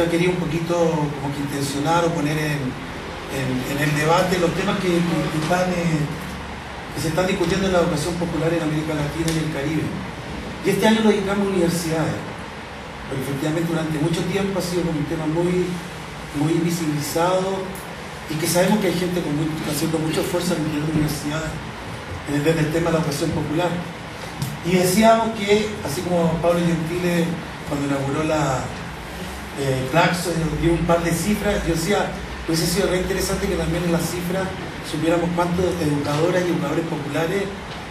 Yo quería un poquito como que intencionar o poner en el debate los temas que se están discutiendo en la educación popular en América Latina y el Caribe. Y este año lo dedicamos a universidades, porque efectivamente durante mucho tiempo ha sido como un tema muy invisibilizado y que sabemos que hay gente haciendo mucho esfuerzo en las universidades desde el tema de la educación popular. Y decíamos que, así como Pablo Gentile cuando inauguró la Claxo dio un par de cifras, yo decía, hubiese sido re interesante que también en las cifras supiéramos cuántos educadoras y educadores populares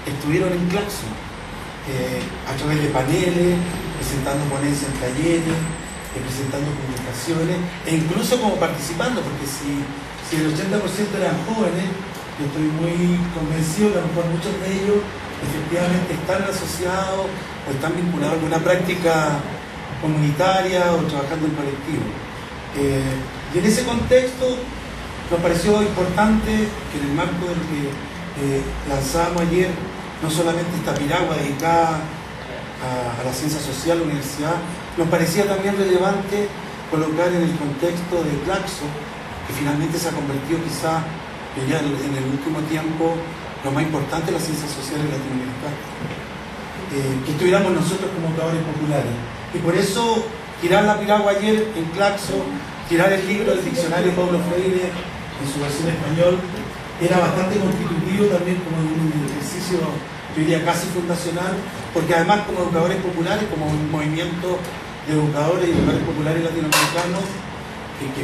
estuvieron en Claxo, a través de paneles, presentando ponencias en talleres, presentando comunicaciones, e incluso como participando, porque si el 80% eran jóvenes, yo estoy muy convencido que a lo mejor muchos de ellos efectivamente están asociados o están vinculados con una práctica comunitaria o trabajando en colectivo. Y en ese contexto nos pareció importante que en el marco de lo que lanzábamos ayer, no solamente esta piragua dedicada a la ciencia social, la universidad, nos parecía también relevante colocar en el contexto de Claxo, que finalmente se ha convertido quizá ya en el último tiempo lo más importante de las ciencias sociales latinoamericanas, que estuviéramos nosotros como educadores populares. Y por eso tirar la piragua ayer en Claxo, tirar el libro del diccionario Paulo Freire en su versión español, era bastante constitutivo también como un ejercicio, yo diría casi fundacional, porque además como educadores populares, como un movimiento de educadores y educadores populares latinoamericanos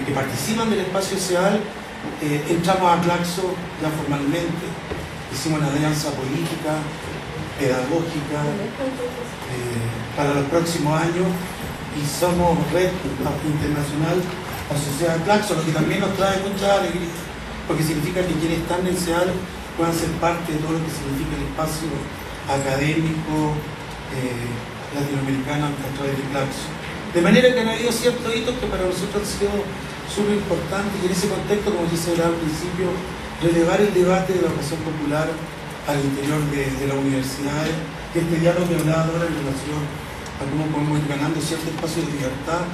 que participan del espacio SEAL, entramos a Claxo ya formalmente, hicimos una alianza política, pedagógica, para los próximos años, y somos red internacional asociada a Claxo, lo que también nos trae mucha alegría, porque significa que quienes están en SEAL puedan ser parte de todo lo que significa el espacio académico latinoamericano a través de Claxo. De manera que han habido ciertos hitos que para nosotros han sido súper importantes, y en ese contexto, como yo señalaba al principio, relevar el debate de la educación popular al interior de las universidades, y este diálogo que hablaba ahora en relación a cómo podemos ir ganando cierto espacio de libertad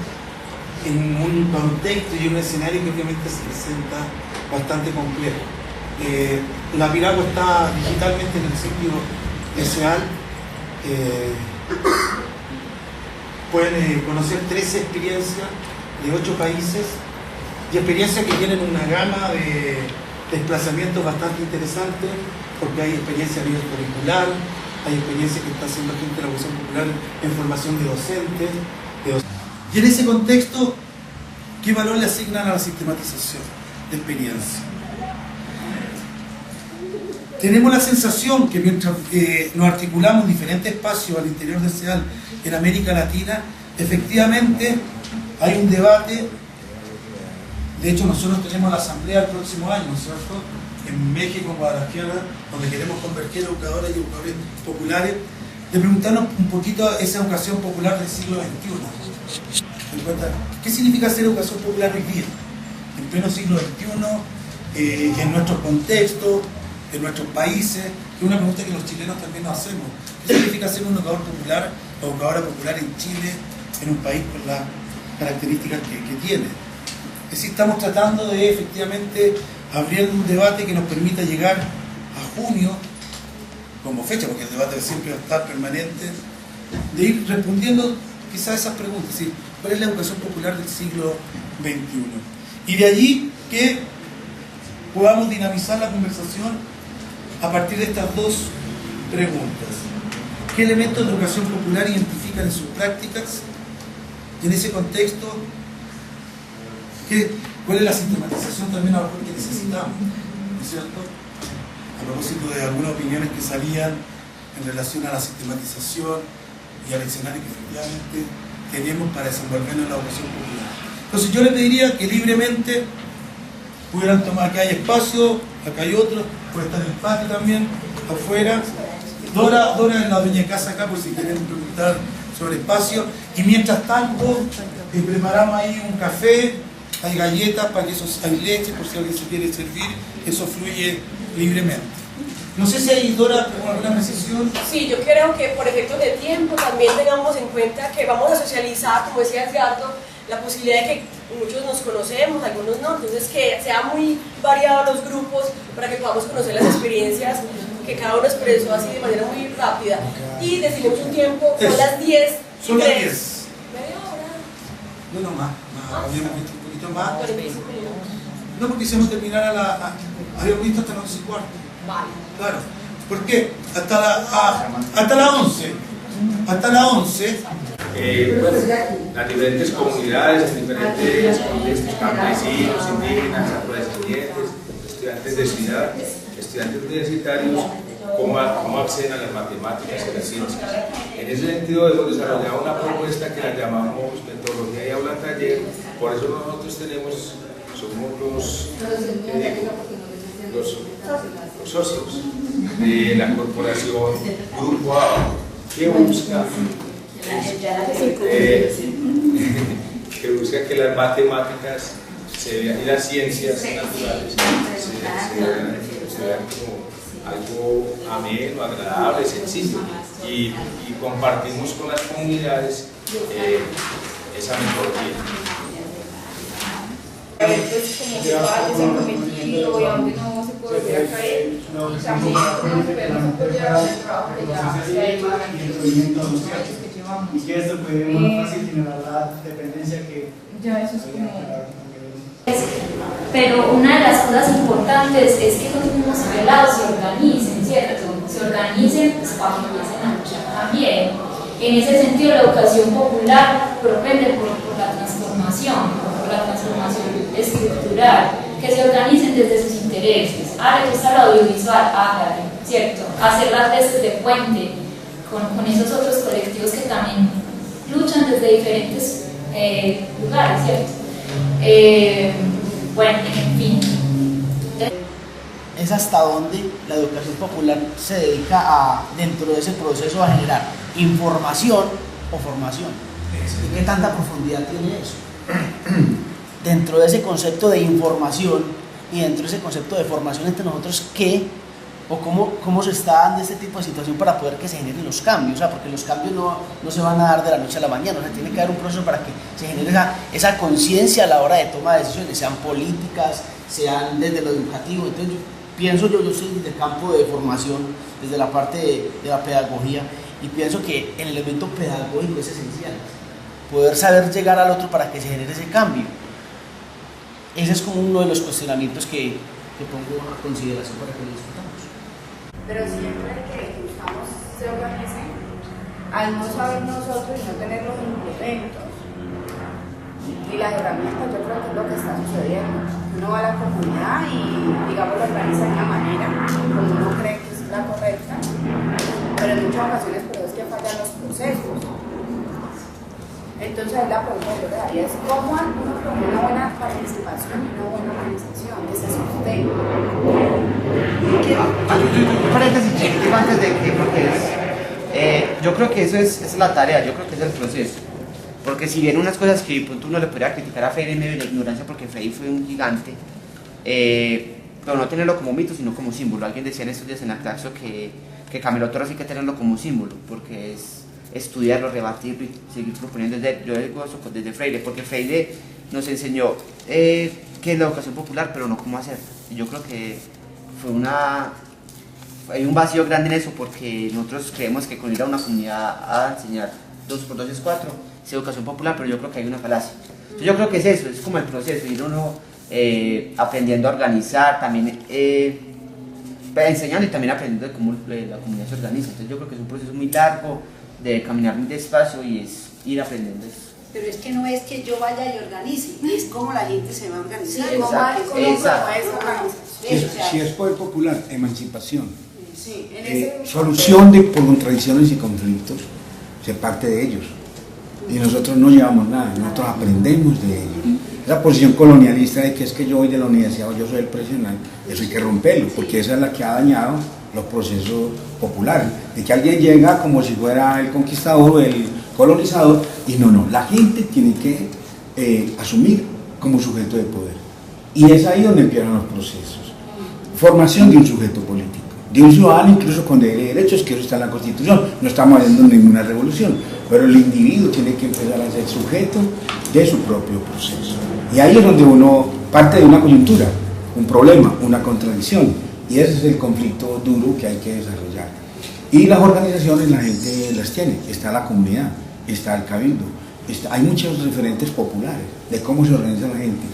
en un contexto y un escenario que obviamente se presenta bastante complejo. La piragua está digitalmente en el sitio de SEAL. Pueden conocer 13 experiencias de 8 países y experiencias que tienen una gama de desplazamientos bastante interesantes, porque hay experiencia a nivel curricular, hay experiencias que está haciendo gente de la educación popular en formación de docentes. Y en ese contexto, ¿qué valor le asignan a la sistematización de experiencia? Tenemos la sensación que mientras nos articulamos en diferentes espacios al interior del SEAL en América Latina, efectivamente hay un debate. De hecho, nosotros tenemos la asamblea el próximo año, ¿no es cierto?, en México, en Guadalajara, donde queremos converger educadoras y educadores populares, de preguntarnos un poquito esa educación popular del siglo XXI. ¿Qué significa ser educación popular hoy día? En pleno siglo XXI, en nuestro contexto, en nuestros países, que es una pregunta que los chilenos también nos hacemos. ¿Qué significa ser un educador popular o educadora popular en Chile, en un país con las características que tiene? Es decir, estamos tratando de efectivamente abrir un debate que nos permita llegar a junio, como fecha, porque el debate siempre va a estar permanente, de ir respondiendo quizás esas preguntas, es decir, ¿cuál es la educación popular del siglo XXI? Y de allí que podamos dinamizar la conversación a partir de estas dos preguntas. ¿Qué elementos de educación popular identifican en sus prácticas? Y en ese contexto, ¿cuál es la sistematización también a lo mejor que necesitamos? ¿No es cierto? A propósito de algunas opiniones que salían en relación a la sistematización y al escenario que efectivamente tenemos para desenvolvernos en la educación popular. Entonces yo les pediría que libremente pudieran tomar, acá hay espacio, acá hay otro, puede estar en el patio también, afuera. Dora es la dueña de casa acá por si quieren preguntar sobre espacio. Y mientras tanto, preparamos ahí un café, hay galletas para que eso, hay leche por si alguien se quiere servir, eso fluye libremente. No sé si hay, Dora, alguna precisión. Sí, yo creo que por efectos de tiempo también tengamos en cuenta que vamos a socializar, como decía Edgardo, la posibilidad de que muchos nos conocemos, algunos no, entonces que sea muy variado los grupos para que podamos conocer las experiencias que cada uno expresó así de manera muy rápida. Y decidimos un tiempo, son las 10. Son las 10. ¿Media hora? No, más. Habíamos visto un poquito más. 45 minutos. No, porque hicimos terminar habíamos visto hasta las 11:15. Vale. Claro. ¿Por qué? Hasta las 11. Hasta las 11. Bueno, las diferentes comunidades, los diferentes contextos, campesinos, indígenas, afrodescendientes, estudiantes de ciudad, estudiantes universitarios, cómo acceden a las matemáticas y las ciencias. En ese sentido hemos desarrollado una propuesta que la llamamos metodología y aula taller. Por eso nosotros somos los socios de la corporación Grupo A, que busca que las matemáticas y las ciencias naturales se vean como algo ameno, agradable, sencillo, y compartimos con las comunidades esa metodología. Pues como se va a cometido y aunque no se puede volver a caer, también podemos apoyar el trabajo que ya se ha hecho durante los años que llevamos. Y que esto puede más fácil generar la dependencia que ya eso es como... Pero una de las cosas importantes es que los mismos pelados se organicen, ¿cierto? Se organicen pues, para que empiecen a luchar también. En ese sentido, la educación popular propende por la transformación estructural, que se organicen desde sus intereses. Ahora que está el audiovisual, hágale, ¿cierto? Hacer las veces de puente con esos otros colectivos que también luchan desde diferentes lugares, ¿cierto? Bueno, en fin. Es hasta donde la educación popular se dedica dentro de ese proceso, a generar información o formación. ¿Y qué tanta profundidad tiene eso? Dentro de ese concepto de información y dentro de ese concepto de formación entre nosotros, ¿qué o cómo se está dando este tipo de situación para poder que se generen los cambios? O sea, porque los cambios no se van a dar de la noche a la mañana, o sea, tiene que haber un proceso para que se genere esa conciencia a la hora de toma de decisiones, sean políticas, sean desde lo educativo. Entonces yo estoy desde el campo de formación, desde la parte de la pedagogía, y pienso que el elemento pedagógico es esencial, poder saber llegar al otro para que se genere ese cambio. Ese es como uno de los cuestionamientos que pongo a consideración para que lo discutamos. Pero siempre que buscamos se organicen, al no saber nosotros y no tener los implementos y las herramientas, yo creo que es lo que está sucediendo. Uno va a la comunidad y, digamos, lo organiza de una manera como uno cree que es la correcta, pero en muchas ocasiones por eso es que fallan los procesos. Entonces la pregunta que yo le daría es cómo uno con una buena participación y una buena organización que se sostenga. Paréntesis chiquitico antes de que, porque yo creo que eso es la tarea, yo creo que es el proceso. Porque si bien unas cosas que punto uno le podría criticar a Freire en medio de la ignorancia, porque Freire fue un gigante, pero no tenerlo como mito, sino como símbolo. Alguien decía en estos días en la clase que Camilo Torres hay que tenerlo como símbolo, porque es estudiarlo, rebatirlo y seguir proponiendo. Yo digo eso desde Freire, porque Freire nos enseñó qué es la educación popular, pero no cómo hacer. Y yo creo que hay un vacío grande en eso, porque nosotros creemos que con ir a una comunidad a enseñar 2 por 2 es 4 es educación popular, pero yo creo que hay una falacia. Entonces yo creo que es eso, es como el proceso, ir uno aprendiendo a organizar, también enseñando y también aprendiendo de cómo la comunidad se organiza. Entonces yo creo que es un proceso muy largo, de caminar muy despacio y es ir aprendiendo eso. Pero es que no es que yo vaya y organice, es como la gente se va a organizar. Si es poder popular, emancipación, sí, solución de contradicciones y conflictos, se parte de ellos. Y nosotros no llevamos nada, nosotros aprendemos de ellos. Esa posición colonialista de que es que yo voy de la universidad o yo soy el profesional, eso hay que romperlo, porque esa es la que ha dañado los procesos populares, de que alguien llega como si fuera el conquistador o el colonizador, y no, la gente tiene que asumir como sujeto de poder, y es ahí donde empiezan los procesos. Formación de un sujeto político, de un ciudadano incluso con derechos, que eso está en la Constitución, no estamos haciendo ninguna revolución, pero el individuo tiene que empezar a ser sujeto de su propio proceso. Y ahí es donde uno parte de una coyuntura, un problema, una contradicción, y ese es el conflicto duro que hay que desarrollar. Y las organizaciones la gente las tiene, está la comunidad, está el cabildo, hay muchos referentes populares de cómo se organiza la gente.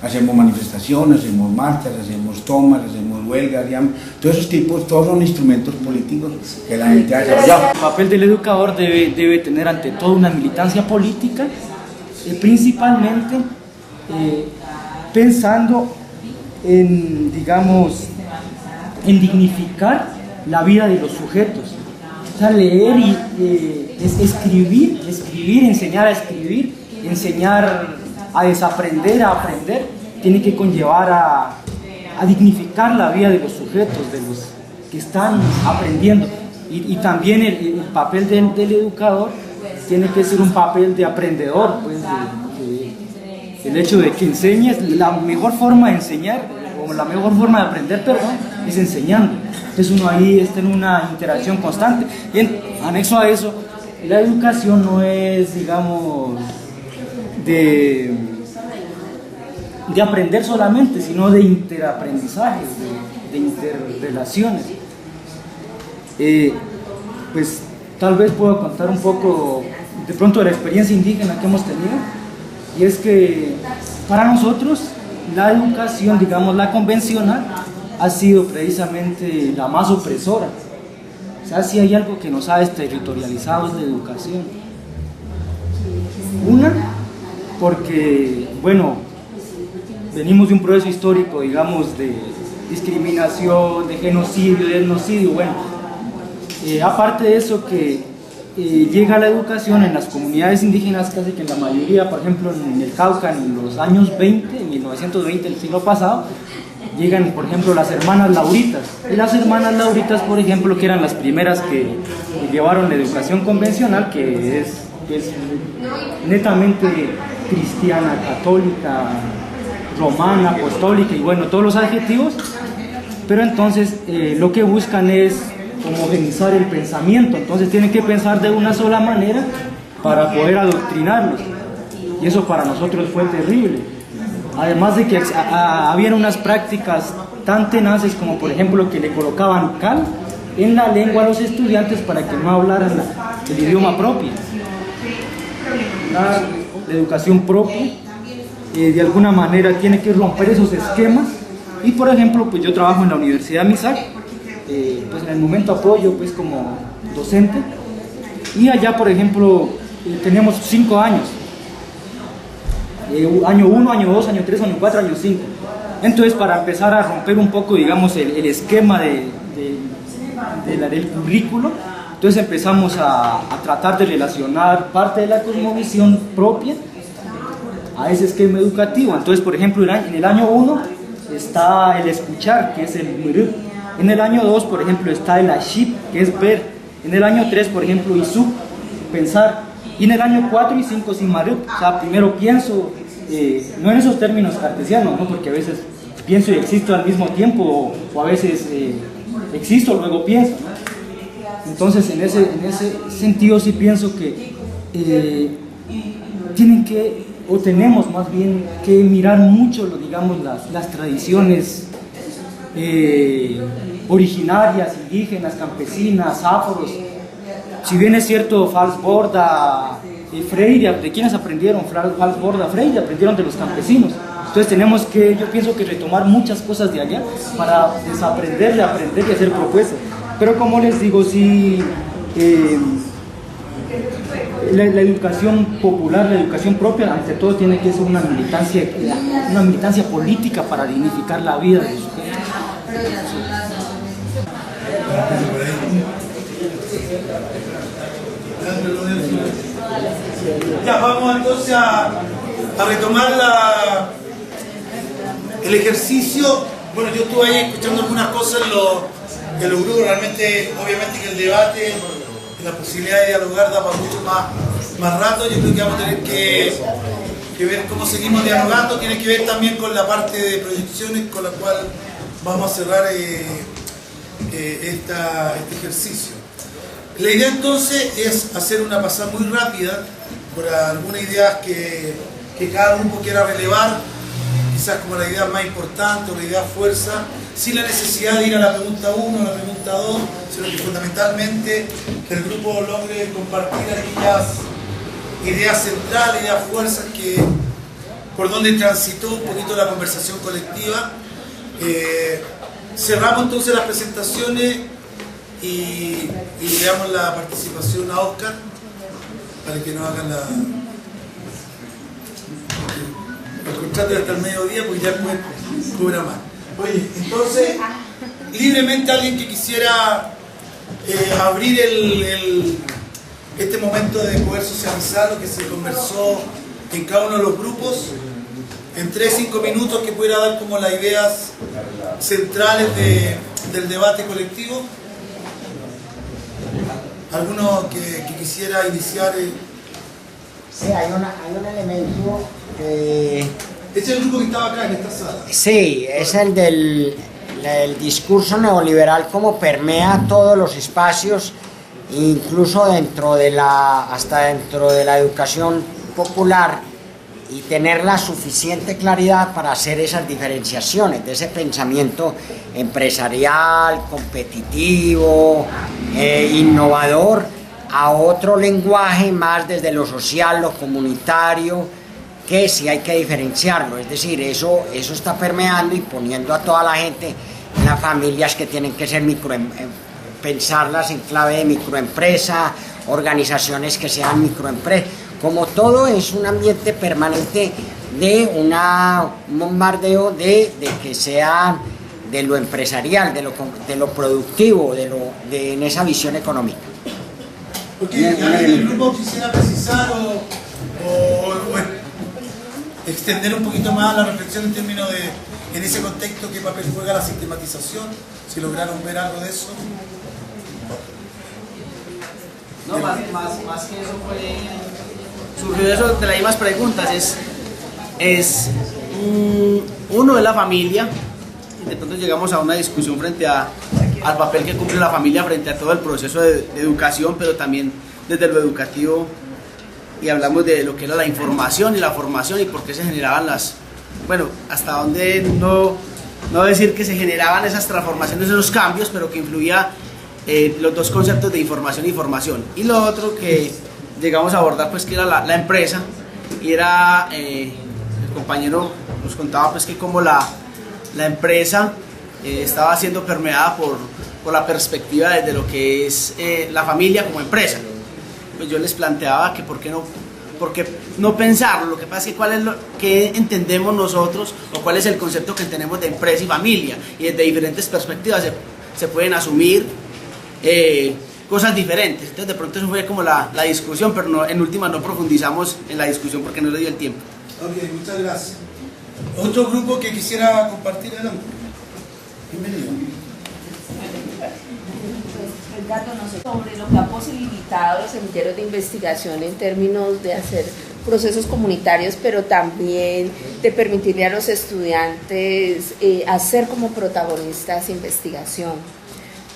Hacemos manifestaciones, hacemos marchas, hacemos tomas, hacemos huelgas, digamos. Todos esos tipos, todos son instrumentos políticos que la gente ha desarrollado. El papel del educador debe tener ante todo una militancia política, principalmente pensando en, digamos, en dignificar la vida de los sujetos. O sea, leer y escribir, enseñar a escribir, enseñar a desaprender, a aprender, tiene que conllevar a dignificar la vida de los sujetos, de los que están aprendiendo. Y también el papel del educador tiene que ser un papel de aprendedor, pues, el hecho de que enseñes, la mejor forma de enseñar, o la mejor forma de aprender, perdón, es enseñando. Entonces uno ahí está en una interacción constante. Y en anexo a eso, la educación no es, digamos, de aprender solamente, sino de interaprendizaje, de interrelaciones. Pues tal vez puedo contar un poco de pronto de la experiencia indígena que hemos tenido, y es que para nosotros la educación, digamos la convencional, ha sido precisamente la más opresora. O sea, si hay algo que nos ha desterritorializado es la educación. Una, porque, bueno, venimos de un proceso histórico, digamos, de discriminación, de genocidio, de etnocidio. Bueno, aparte de eso, que llega la educación en las comunidades indígenas, casi que en la mayoría, por ejemplo, en el Cauca, en los años 20, en 1920, el siglo pasado, llegan, por ejemplo, las hermanas lauritas. Y las hermanas lauritas, por ejemplo, que eran las primeras que llevaron la educación convencional, que es netamente cristiana, católica, romana, apostólica, y bueno, todos los adjetivos, pero entonces lo que buscan es homogeneizar el pensamiento. Entonces tienen que pensar de una sola manera para poder adoctrinarlos, y eso para nosotros fue terrible. Además de que habían unas prácticas tan tenaces como, por ejemplo, que le colocaban cal en la lengua a los estudiantes para que no hablaran el idioma propio. La educación propia de alguna manera tiene que romper esos esquemas. Y por ejemplo, pues yo trabajo en la Universidad Misak, pues en el momento apoyo pues como docente, y allá por ejemplo tenemos 5 años, año 1, año 2, año 3, año 4, año 5. Entonces, para empezar a romper un poco, digamos, el esquema del currículo, entonces empezamos a tratar de relacionar parte de la cosmovisión propia a ese esquema educativo. Entonces, por ejemplo, en el año 1 está el escuchar, que es el murup. En el año 2, por ejemplo, está el aship, que es ver. En el año 3, por ejemplo, isuk, pensar. Y en el año 4 y 5, simarup. O sea, primero pienso, no en esos términos cartesianos, ¿no? Porque a veces pienso y existo al mismo tiempo, o a veces existo, luego pienso, ¿no? Entonces, en ese sentido sí pienso que tienen que, o tenemos más bien que mirar mucho, digamos, las tradiciones originarias, indígenas, campesinas, afros. Si bien es cierto, Falsborda, Freire, ¿de quiénes aprendieron? Falsborda, Freire, aprendieron de los campesinos. Entonces tenemos que, yo pienso que retomar muchas cosas de allá para desaprender, de aprender y hacer propuestas. Pero como les digo, sí, la educación popular, la educación propia, ante todo tiene que ser una militancia política para dignificar la vida de los sujetos. Ya, vamos entonces a retomar el ejercicio. Bueno, yo estuve ahí escuchando algunas cosas en los grupos. Realmente, obviamente que el debate y la posibilidad de dialogar da para mucho más rato. Yo creo que vamos a tener que ver cómo seguimos dialogando. Tiene que ver también con la parte de proyecciones con la cual vamos a cerrar este ejercicio. La idea entonces es hacer una pasada muy rápida por algunas ideas que que cada grupo quiera relevar, quizás como la idea más importante o la idea fuerza, sin la necesidad de ir a la pregunta 1, a la pregunta 2, sino que fundamentalmente que el grupo logre compartir aquellas ideas centrales, ideas fuerzas que por donde transitó un poquito la conversación colectiva. Cerramos entonces las presentaciones y le damos la participación a Oscar para que nos hagan el contrato hasta el mediodía, porque ya después cobra más. Oye, entonces, libremente alguien que quisiera abrir este momento de poder socializar lo que se conversó en cada uno de los grupos, en 3-5 minutos, que pudiera dar como las ideas centrales del debate colectivo. ¿Alguno que quisiera iniciar? Sí, hay un elemento que... ¿Es el grupo que estaba acá en esta sala? Sí, es el del discurso neoliberal, como permea todos los espacios, incluso hasta dentro de la educación popular, y tener la suficiente claridad para hacer esas diferenciaciones de ese pensamiento empresarial, competitivo, innovador, a otro lenguaje más desde lo social, lo comunitario, que sí hay que diferenciarlo. Es decir, eso está permeando y poniendo a toda la gente en las familias que tienen que ser pensarlas en clave de microempresa, organizaciones que sean microempresas. Como todo es un ambiente permanente de un bombardeo de que sea de lo empresarial, de lo productivo, en esa visión económica. Porque el grupo quisiera precisar o extender un poquito más la reflexión en términos de, en ese contexto, qué papel juega la sistematización, si lograron ver algo de eso. No, más que eso surgió eso de las mismas preguntas, uno es la familia, y de pronto llegamos a una discusión frente al papel que cumple la familia frente a todo el proceso de educación, pero también desde lo educativo, y hablamos de lo que era la información y la formación y por qué se generaban hasta dónde no decir que se generaban esas transformaciones, esos cambios, pero que influía los dos conceptos de información y formación. Y lo otro que llegamos a abordar, pues, que era la empresa, y era, el compañero nos contaba, pues, que como la empresa estaba siendo permeada por la perspectiva desde lo que es la familia como empresa. Pues yo les planteaba que por qué no pensarlo. Lo que pasa es que cuál es lo que entendemos nosotros, o cuál es el concepto que tenemos de empresa y familia, y desde diferentes perspectivas se pueden asumir cosas diferentes. Entonces de pronto eso fue como la discusión, pero en última no profundizamos en la discusión porque no le dio el tiempo. Ok, muchas gracias. ¿Otro grupo que quisiera compartir? Adelante. Bienvenido. Sobre lo que ha posibilitado los semilleros de investigación en términos de hacer procesos comunitarios, pero también de permitirle a los estudiantes hacer como protagonistas investigación.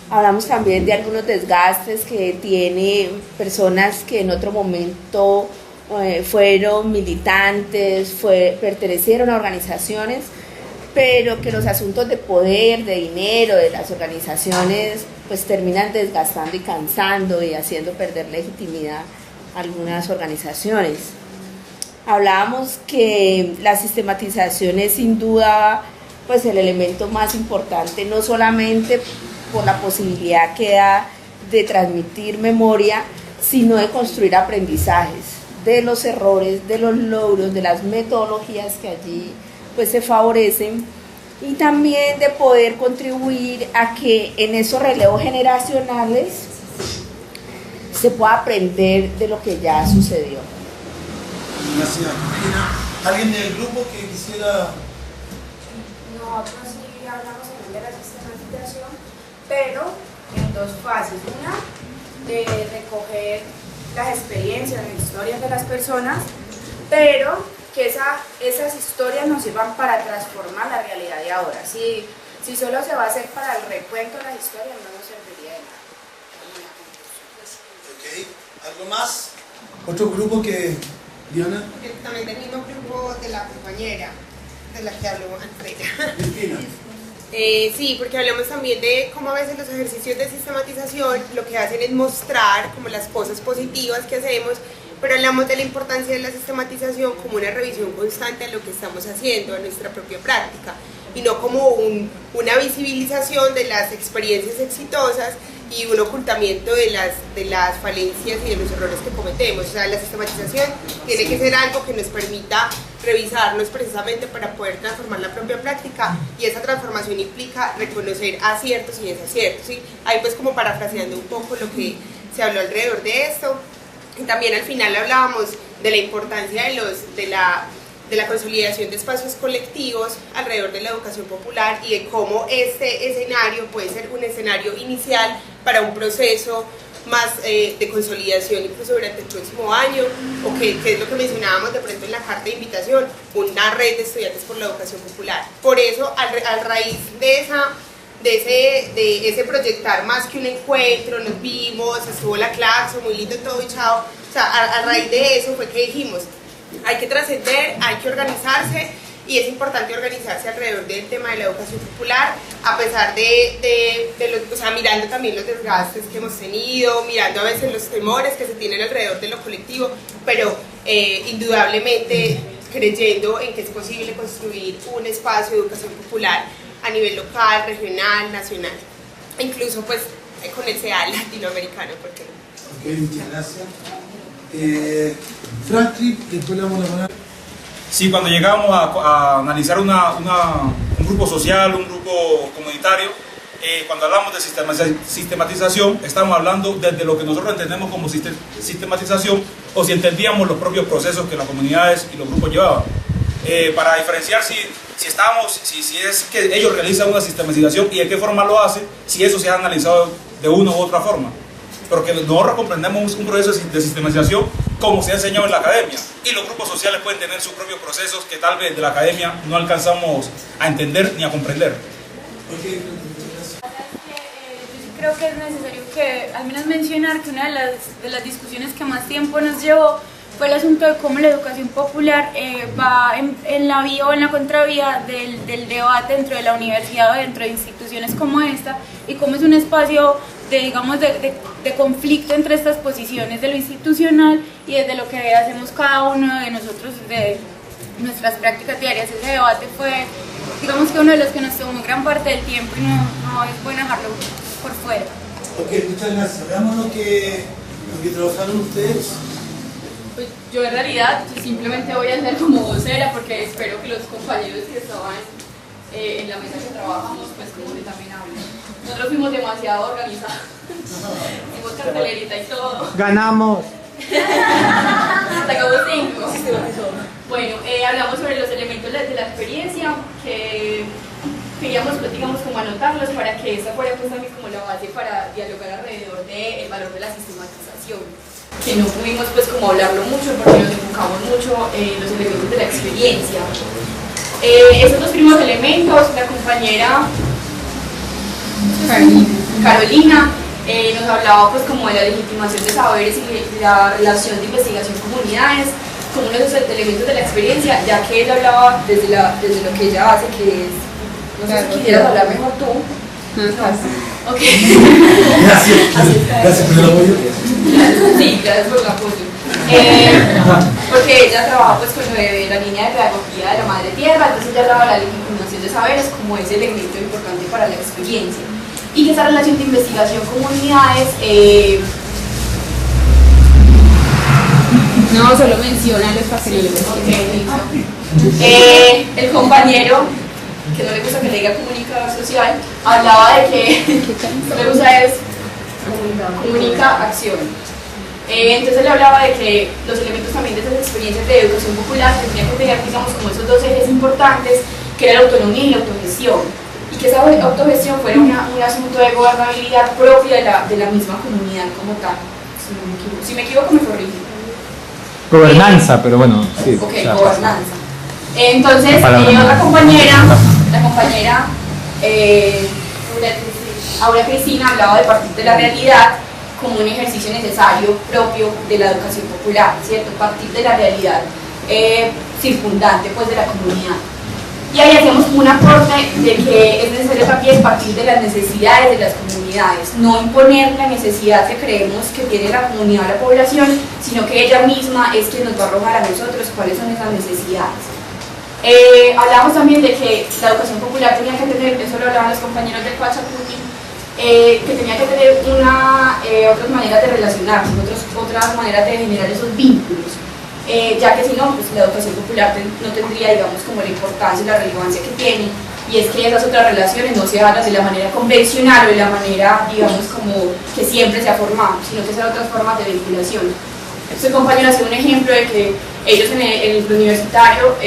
Hablamos también de algunos desgastes que tiene personas que en otro momento fueron militantes, pertenecieron a organizaciones, pero que los asuntos de poder, de dinero, de las organizaciones, pues terminan desgastando y cansando y haciendo perder legitimidad a algunas organizaciones. Hablábamos que la sistematización es sin duda pues el elemento más importante, no solamente por la posibilidad que da de transmitir memoria, sino de construir aprendizajes de los errores, de los logros, de las metodologías que allí pues se favorecen, y también de poder contribuir a que en esos relevos generacionales se pueda aprender de lo que ya sucedió. Gracias, Cristina. ¿Alguien del grupo que quisiera? Nosotros sí hablamos también de la sistematización, pero en dos fases. Una, de recoger las experiencias, las historias de las personas, pero que esas historias nos sirvan para transformar la realidad de ahora. Si solo se va a hacer para el recuento de las historias, no nos serviría de nada. Ok, ¿algo más? ¿Otro grupo que Diana. También del mismo grupo de la compañera de la que habló Andrea. Cristina. Sí, porque hablamos también de cómo a veces los ejercicios de sistematización lo que hacen es mostrar como las cosas positivas que hacemos, pero hablamos de la importancia de la sistematización como una revisión constante a lo que estamos haciendo, a nuestra propia práctica, y no como una visibilización de las experiencias exitosas y un ocultamiento de las falencias y de los errores que cometemos. O sea, la sistematización tiene que ser algo que nos permita revisarnos precisamente para poder transformar la propia práctica, y esa transformación implica reconocer aciertos y desaciertos, ¿sí? Ahí pues como parafraseando un poco lo que se habló alrededor de esto. Y también al final hablábamos de la importancia de la consolidación de espacios colectivos alrededor de la educación popular y de cómo este escenario puede ser un escenario inicial para un proceso más de consolidación incluso durante el próximo año, o que es lo que mencionábamos de pronto en la carta de invitación, una red de estudiantes por la educación popular. Por eso, a raíz de ese proyectar más que un encuentro, nos vimos, estuvo la clase, muy lindo todo y chao, o sea, a raíz de eso fue que dijimos, hay que trascender, hay que organizarse, y es importante organizarse alrededor del tema de la educación popular, a pesar de o sea, mirando también los desgastes que hemos tenido, mirando a veces los temores que se tienen alrededor de lo colectivo, pero indudablemente creyendo en que es posible construir un espacio de educación popular a nivel local, regional, nacional, incluso pues con el CEA latinoamericano, ¿por qué no? Ok, muchas gracias. Franklin, después le damos la palabra. Sí, cuando llegamos a analizar un grupo social, un grupo comunitario, cuando hablamos de sistematización, estamos hablando desde lo que nosotros entendemos como sistematización, o si entendíamos los propios procesos que las comunidades y los grupos llevaban. Para diferenciar si es que ellos realizan una sistematización y de qué forma lo hacen, si eso se ha analizado de una u otra forma. Porque nosotros comprendemos un proceso de sistematización como se ha enseñado en la academia, y los grupos sociales pueden tener sus propios procesos que tal vez de la academia no alcanzamos a entender ni a comprender. Creo que es necesario que al menos mencionar que una de las discusiones que más tiempo nos llevó fue el asunto de cómo la educación popular va en la vía o en la contravía del debate dentro de la universidad o dentro de instituciones como esta, y cómo es un espacio de conflicto entre estas posiciones de lo institucional y desde lo que hacemos cada uno de nosotros de nuestras prácticas diarias. Ese debate fue, digamos que uno de los que nos tomó gran parte del tiempo, y no es bueno dejarlo por fuera. Ok, muchas gracias. Veamos lo que trabajaron ustedes. Pues yo en realidad simplemente voy a ser como vocera, porque espero que los compañeros que estaban en la mesa que trabajamos pues como que también hablen. Nosotros fuimos demasiado organizados, hicimos cartelerita y todo. ¡Ganamos! Sacamos 5. Bueno, hablamos sobre los elementos de la experiencia, que queríamos, digamos, como anotarlos para que esta fuera pues también como la base para dialogar alrededor del valor de la sistematización. Que no pudimos pues como hablarlo mucho porque nos enfocamos mucho en los elementos de la experiencia. Esos dos primeros elementos, la compañera Carolina nos hablaba pues como de la legitimación de saberes y la relación de investigación comunidades como uno de los elementos de la experiencia, ya que ella hablaba desde lo que ella hace, que es, no sé si quisieras hablar mejor tú. Ok. Gracias por el apoyo. Sí, gracias por el apoyo. Porque ella trabaja pues con la línea de pedagogía de la madre tierra, entonces ella hablaba de la legitimación de saberes como ese elemento importante para la experiencia, y que esa relación de investigación comunidades no, solo menciónales para que lo el compañero, que no le gusta que le diga comunicador social, hablaba de que no le gusta es comunica acción. Entonces le hablaba de que los elementos también de esas experiencias de educación popular tendrían que tener, digamos, como esos dos ejes importantes, que era la autonomía y la autogestión, y que esa autogestión fuera un asunto de gobernabilidad propia de la misma comunidad como tal. Si me equivoco me corrijo. Gobernanza, pero bueno, sí. Ok, gobernanza. Entonces, otra compañera, la compañera Aura Cristina, hablaba de partir de la realidad, como un ejercicio necesario propio de la educación popular, ¿cierto? Partir de la realidad circundante pues, de la comunidad. Y ahí hacemos un aporte de que es necesario también partir de las necesidades de las comunidades, no imponer la necesidad que creemos que tiene la comunidad o la población, sino que ella misma es quien nos va a arrojar a nosotros cuáles son esas necesidades. Hablamos también de que la educación popular tenía que tener, eso lo hablaban los compañeros del Pachacuti, que tenía que tener otras maneras de relacionarse, otras maneras de generar esos vínculos. Ya que si no, pues la educación popular no tendría, digamos, como la importancia y la relevancia que tiene, y es que esas otras relaciones no se hagan de la manera convencional o de la manera, digamos, como que siempre se ha formado, sino que sean otras formas de vinculación. Este compañero hace un ejemplo de que ellos en el universitario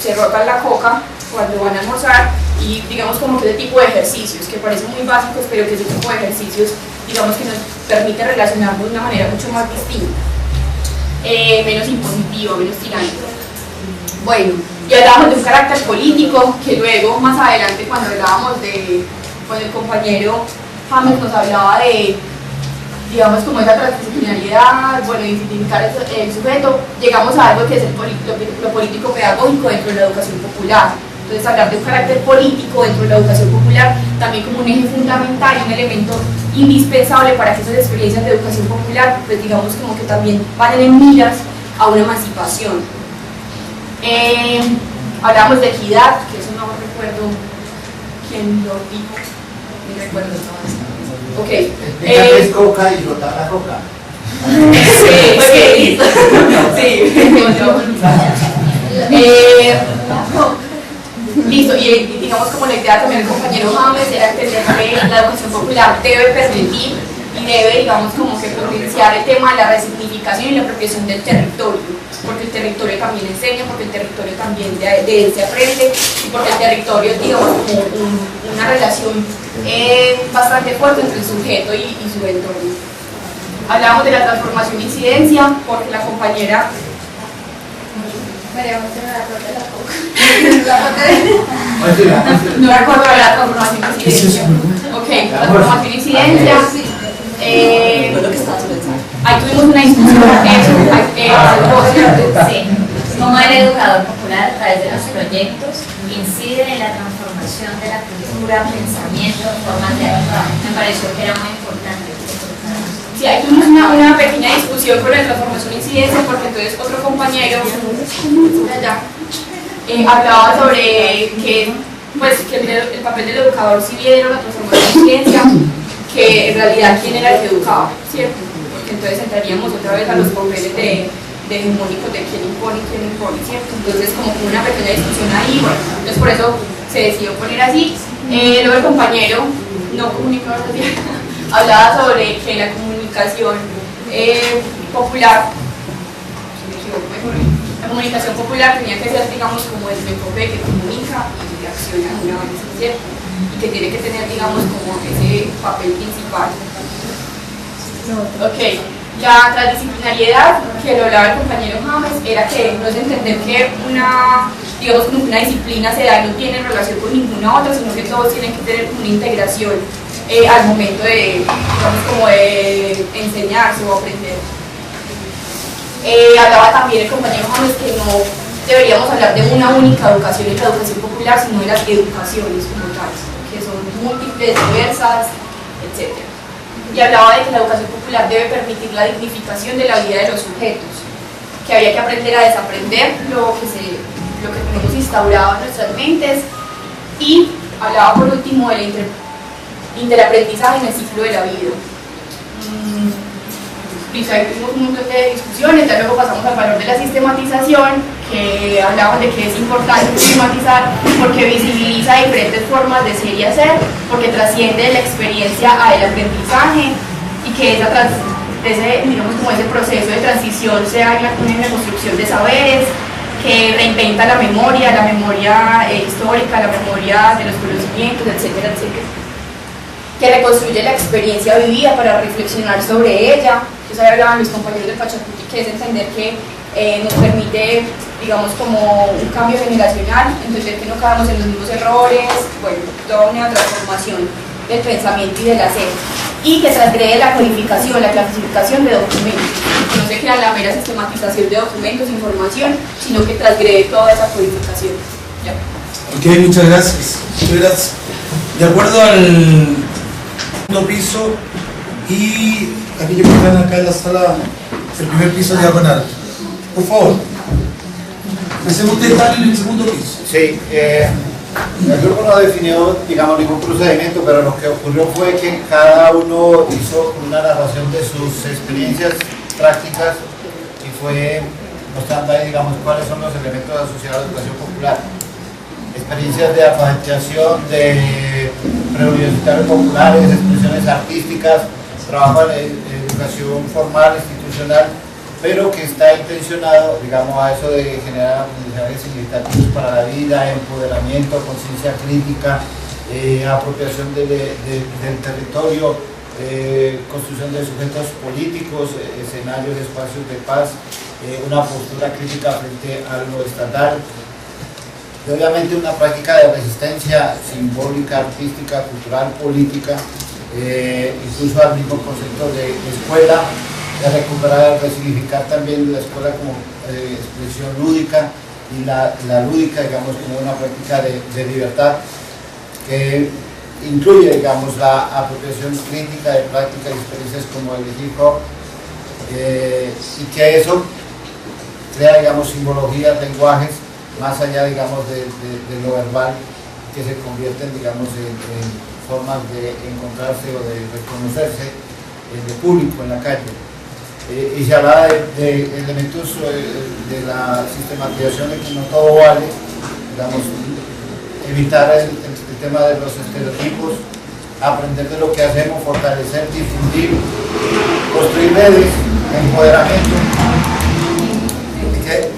se rotan la coca cuando van a almorzar, y digamos como que ese tipo de ejercicios, que parecen muy básicos, pero que ese tipo de ejercicios, digamos, que nos permite relacionarnos de una manera mucho más distinta. Menos impositivo, menos tirante. Bueno, y hablábamos de un carácter político, que luego más adelante cuando hablábamos con el compañero James nos hablaba de, digamos, como esa transdisciplinariedad, bueno, identificar el sujeto, llegamos a algo que es lo político pedagógico dentro de la educación popular. Entonces hablar de un carácter político dentro de la educación popular también como un eje fundamental y un elemento indispensable para que esas experiencias de educación popular, pues digamos como que también vayan en miras a una emancipación. Hablamos de equidad, que eso no recuerdo quién lo dijo, no recuerdo todo. Ok. Es coca y rotar la coca. Sí, ok, listo. Listo, y digamos como la idea también del compañero James era entender que la educación popular debe permitir y debe, digamos, como que potenciar el tema de la resignificación y la apropiación del territorio, porque el territorio también enseña, porque el territorio también de él se aprende, y porque el territorio es, digamos, como una relación bastante fuerte entre el sujeto y su entorno. Hablábamos de la transformación e incidencia, porque la compañera María José la rota de la coca. No recuerdo la transformación e incidencia. Ok, transformación e incidencia. Ahí tuvimos una discusión cómo el educador popular a través de los proyectos incide en la transformación de la cultura, pensamiento, formas de actuar. Me pareció que era muy importante. Sí, ahí tuvimos una pequeña discusión con la transformación e incidencia, porque entonces otro compañero hablaba sobre que el papel del educador, si bien era la transformación e incidencia, que en realidad quién era el que educaba, ¿cierto? Porque entonces entraríamos otra vez a los papeles de hegemónicos de quién impone, ¿cierto? Entonces como que una pequeña discusión ahí, bueno, entonces por eso se decidió poner así. Luego el compañero no comunicador social hablaba sobre que la comunicación popular, la comunicación popular tenía que ser, digamos, como el enfoque que comunica y reacciona a una vez, ¿cierto? Y que tiene que tener, digamos, como ese papel principal. Ok, la transdisciplinariedad, que lo hablaba el compañero James, era que no es entender que una disciplina se da y no tiene relación con ninguna otra, sino que todos tienen que tener una integración al momento de, digamos, como de enseñarse o aprender. Hablaba también el compañero James que no deberíamos hablar de una única educación en la educación popular, sino de las educaciones como tales, que son múltiples, diversas, etc. Y hablaba de que la educación popular debe permitir la dignificación de la vida de los sujetos, que había que aprender a desaprender lo que tenemos instaurado en nuestras mentes, y hablaba por último del interaprendizaje en el ciclo de la vida. Listo, ahí tuvimos un montón de discusiones, ya luego pasamos al valor de la sistematización, que hablaban de que es importante sistematizar porque visibiliza diferentes formas de ser y hacer, porque trasciende de la experiencia al aprendizaje, y que ese proceso de transición sea una construcción de saberes, que reinventa la memoria histórica, la memoria de los conocimientos, etcétera, etcétera, que reconstruye la experiencia vivida para reflexionar sobre ella. Pues ahí hablaban mis compañeros del Pachacuti, que es entender que nos permite, digamos, como un cambio generacional, entender que no caemos en los mismos errores, bueno, toda una transformación. del pensamiento y del hacer, y que transgrede la codificación, la clasificación de documentos. No se crea la mera sistematización de documentos, información, sino que transgrede toda esa codificación. Ya. Ok, muchas gracias. Muchas gracias. De acuerdo al segundo piso, y aquellos que están acá en la sala, el primer piso diagonal. Por favor. Usted está en el segundo piso. Sí, el grupo no definió, digamos, ningún procedimiento, pero lo que ocurrió fue que cada uno hizo una narración de sus experiencias prácticas y fue mostrando ahí, digamos, cuáles son los elementos asociados a la educación popular. Experiencias de alfabetización, de preuniversitarios populares, expresiones artísticas, trabajo en educación formal, institucional, pero que está intencionado, digamos, a eso de generar aprendizajes significativos para la vida, empoderamiento, conciencia crítica, apropiación del territorio, construcción de sujetos políticos, escenarios, espacios de paz, una postura crítica frente a lo estatal, y obviamente una práctica de resistencia simbólica, artística, cultural, política, incluso al mismo concepto de escuela, de recuperar, resignificar también la escuela como expresión lúdica y la lúdica, digamos, como una práctica de libertad que incluye, digamos, la apropiación crítica de prácticas y experiencias como el hip hop y que eso crea, digamos, simbologías, lenguajes más allá, digamos, de lo verbal, que se convierten, digamos, en formas de encontrarse o de reconocerse en el público, en la calle. Y se hablaba de elementos de la sistematización de que no todo vale, digamos, evitar el tema de los estereotipos, aprender de lo que hacemos, fortalecer, difundir, construir redes, empoderamiento, y que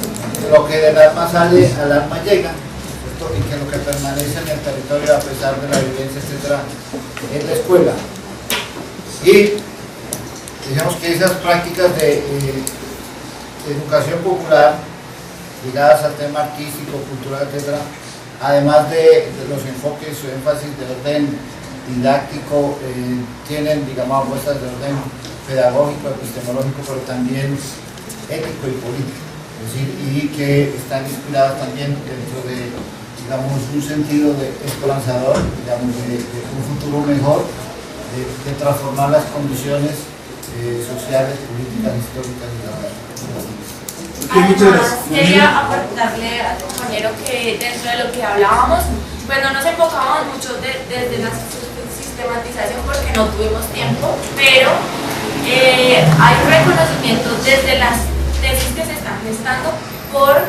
lo que del alma sale al alma llega, ¿cierto? Y que lo que permanece en el territorio a pesar de la violencia, etcétera, es la escuela. Y digamos que esas prácticas de educación popular ligadas al tema artístico, cultural, etc., además de los enfoques o énfasis de orden didáctico, tienen, digamos, apuestas de orden pedagógico, epistemológico, pero también ético y político, es decir, y que están inspiradas también dentro de, digamos, un sentido de esperanzador, digamos, de un futuro mejor, de transformar las condiciones sociales, políticas, históricas y laborales. Además, quería aportarle al compañero que dentro de lo que hablábamos, pues no nos enfocábamos mucho desde la sistematización porque no tuvimos tiempo, pero hay un reconocimiento desde las tesis que se están gestando por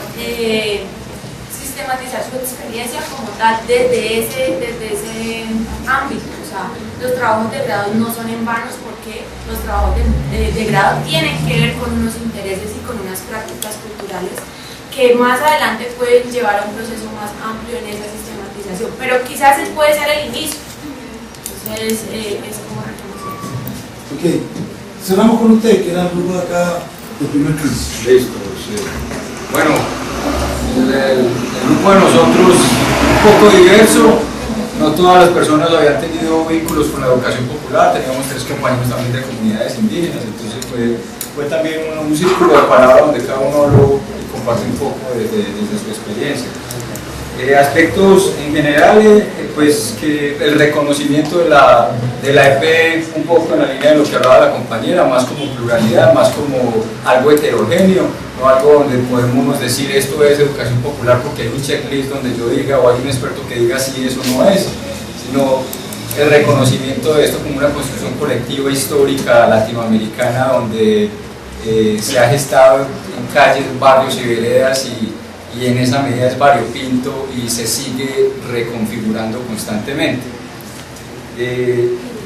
sistematizar su experiencia como tal desde ese ámbito. O sea, los trabajos de grado no son en vanos porque los trabajos de grado tienen que ver con unos intereses y con unas prácticas culturales que más adelante pueden llevar a un proceso más amplio en esa sistematización, pero quizás puede ser el inicio. Entonces, es como reconocer. Ok, cerramos con usted, que era el grupo de acá del primer piso. Listo, sí. Bueno, el grupo de nosotros un poco diverso. No todas las personas habían tenido vínculos con la educación popular, teníamos 3 compañeros también de comunidades indígenas, entonces fue también un círculo de palabras donde cada uno habló y comparte un poco desde su experiencia. Aspectos en general, pues que el reconocimiento de la EP un poco en la línea de lo que hablaba la compañera, más como pluralidad, más como algo heterogéneo, no algo donde podemos decir esto es educación popular porque hay un checklist donde yo diga o hay un experto que diga si eso no es, sino el reconocimiento de esto como una construcción colectiva histórica latinoamericana donde se ha gestado en calles, barrios y veredas y en esa medida es variopinto y se sigue reconfigurando constantemente.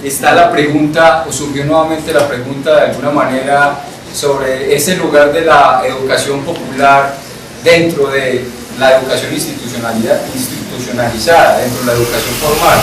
Está la pregunta, o surgió nuevamente la pregunta de alguna manera sobre ese lugar de la educación popular dentro de la educación institucionalizada, dentro de la educación formal.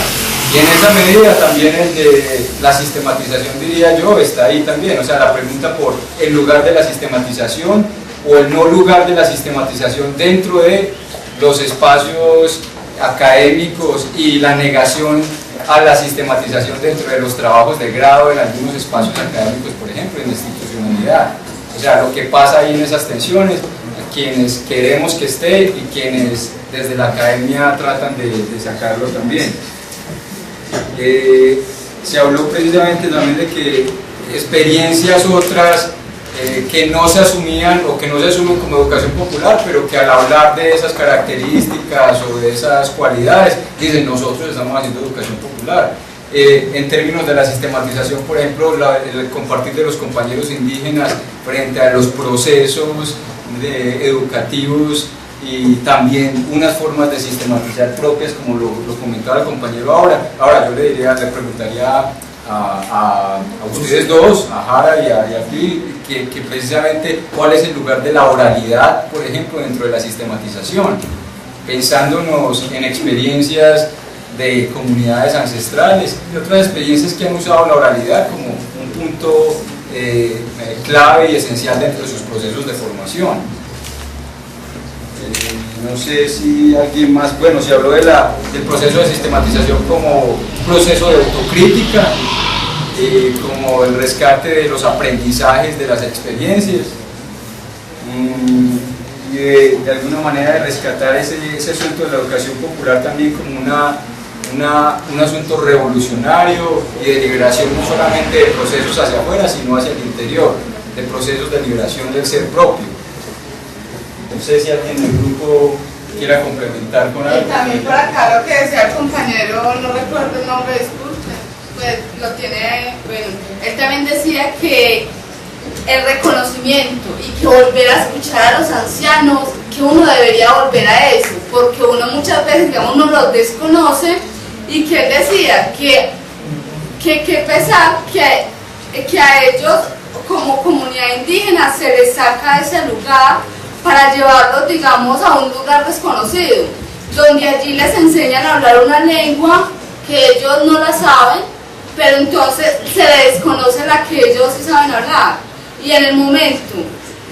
Y en esa medida también el de la sistematización, diría yo, está ahí también, o sea, la pregunta por el lugar de la sistematización o el no lugar de la sistematización dentro de los espacios académicos y la negación a la sistematización dentro de los trabajos de grado en algunos espacios académicos, por ejemplo, en la institucionalidad. O sea, lo que pasa ahí en esas tensiones, quienes queremos que esté y quienes desde la academia tratan de sacarlo también. Se habló precisamente también de que experiencias otras que no se asumían o que no se asumen como educación popular, pero que al hablar de esas características o de esas cualidades, dicen nosotros estamos haciendo educación popular. En términos de la sistematización, por ejemplo, el compartir de los compañeros indígenas frente a los procesos educativos y también unas formas de sistematizar propias, como lo comentaba el compañero ahora. Ahora yo le preguntaría a ustedes dos, a Jara y a ti, que precisamente cuál es el lugar de la oralidad, por ejemplo, dentro de la sistematización, pensándonos en experiencias de comunidades ancestrales y otras experiencias que han usado la oralidad como un punto clave y esencial dentro de sus procesos de formación. No sé si alguien más, bueno, se habló del proceso de sistematización como proceso de autocrítica, como el rescate de los aprendizajes de las experiencias, y de alguna manera de rescatar ese asunto de la educación popular también como un asunto revolucionario y de liberación no solamente de procesos hacia afuera, sino hacia el interior, de procesos de liberación del ser propio. No sé si alguien del grupo quiera complementar con algo. También por acá lo que decía el compañero, no recuerdo el nombre, disculpe, pues lo tiene, bueno, él también decía que el reconocimiento y que volver a escuchar a los ancianos, que uno debería volver a eso, porque uno muchas veces, digamos, uno los desconoce, y que él decía que pesar que a ellos como comunidad indígena se les saca ese lugar para llevarlos, digamos, a un lugar desconocido, donde allí les enseñan a hablar una lengua que ellos no la saben, pero entonces se les desconoce la que ellos sí saben hablar. Y en el momento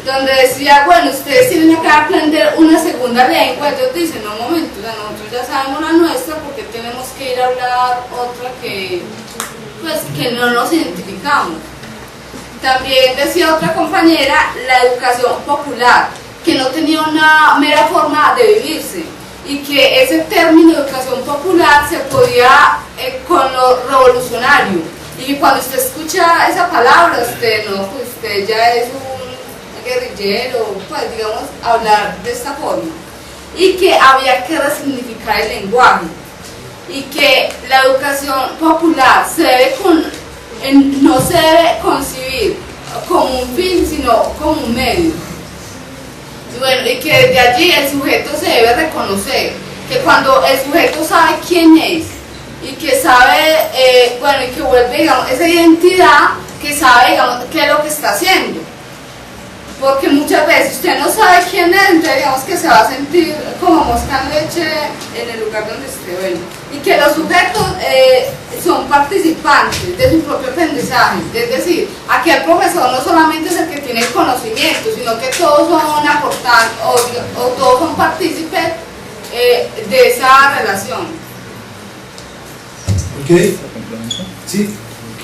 donde decía, bueno, ustedes tienen que aprender una segunda lengua, ellos dicen, no, un momento, o sea, nosotros ya sabemos la nuestra, porque tenemos que ir a hablar otra que, pues, que no nos identificamos. También decía otra compañera, la educación popular, que no tenía una mera forma de vivirse, y que ese término de educación popular se podía con lo revolucionario, y que cuando usted escucha esa palabra, usted no, pues usted ya es un guerrillero, pues digamos, hablar de esta forma, y que había que resignificar el lenguaje, y que la educación popular no se debe concebir como un fin, sino como un medio. Y bueno, y que desde allí el sujeto se debe reconocer, que cuando el sujeto sabe quién es, y que sabe, bueno, y que vuelve, digamos, esa identidad, que sabe, digamos, qué es lo que está haciendo. Porque muchas veces usted no sabe quién es, entonces digamos que se va a sentir como mosca en leche en el lugar donde esté, bueno. Y que los sujetos son participantes de su propio aprendizaje, es decir, aquí el profesor no solamente es el que tiene el conocimiento, sino que todos son aportantes o todos son partícipes de esa relación. Ok, sí.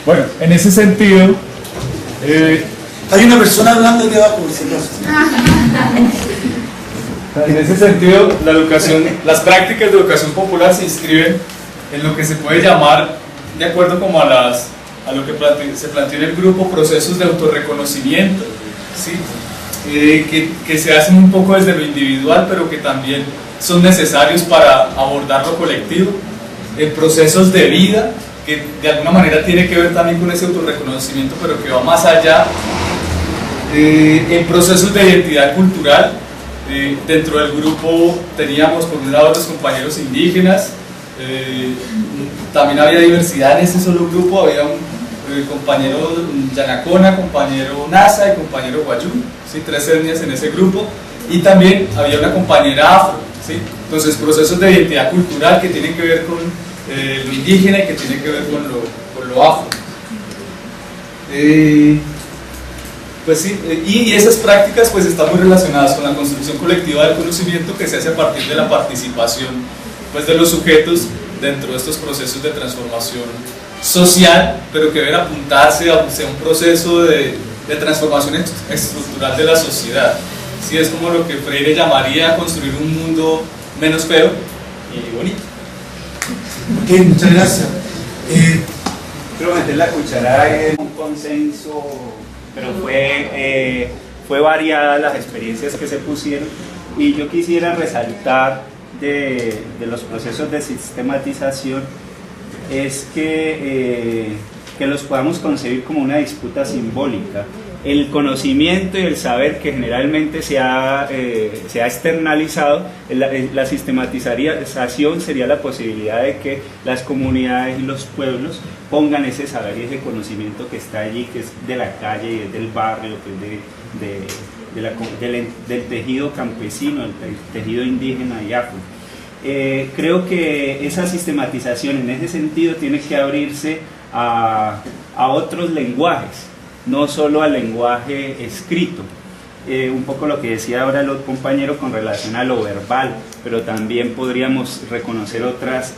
Bueno, en ese sentido, hay una persona hablando aquí abajo, por si acaso. En ese sentido, la educación, las prácticas de educación popular se inscriben en lo que se puede llamar, de acuerdo como a lo que se planteó en el grupo, procesos de autorreconocimiento, ¿sí? Que se hacen un poco desde lo individual, pero que también son necesarios para abordar lo colectivo, procesos de vida, que de alguna manera tiene que ver también con ese autorreconocimiento, pero que va más allá, en procesos de identidad cultural. Dentro del grupo teníamos por un lado los compañeros indígenas, también había diversidad en ese solo grupo, había un compañero Yanacona, compañero Nasa y compañero Guayú, ¿sí? 3 etnias en ese grupo, y también había una compañera afro, ¿sí? Entonces procesos de identidad cultural que tienen que ver con lo indígena y que tienen que ver con lo afro. Pues sí, y esas prácticas pues están muy relacionadas con la construcción colectiva del conocimiento que se hace a partir de la participación pues de los sujetos dentro de estos procesos de transformación social, pero que deben apuntarse hacia un proceso de transformación estructural de la sociedad. Sí, es como lo que Freire llamaría construir un mundo menos feo y bonito. Ok, muchas gracias. Quiero meter la cuchara en un consenso, pero fue variada las experiencias que se pusieron, y yo quisiera resaltar de los procesos de sistematización es que los podamos concebir como una disputa simbólica. El conocimiento y el saber que generalmente se ha externalizado, la sistematización sería la posibilidad de que las comunidades y los pueblos pongan ese saber y ese conocimiento que está allí, que es de la calle y es del barrio, que es del tejido campesino, del tejido indígena y afro. Creo que esa sistematización en ese sentido tiene que abrirse a otros lenguajes, no solo al lenguaje escrito. Un poco lo que decía ahora el compañero con relación a lo verbal, pero también podríamos reconocer otros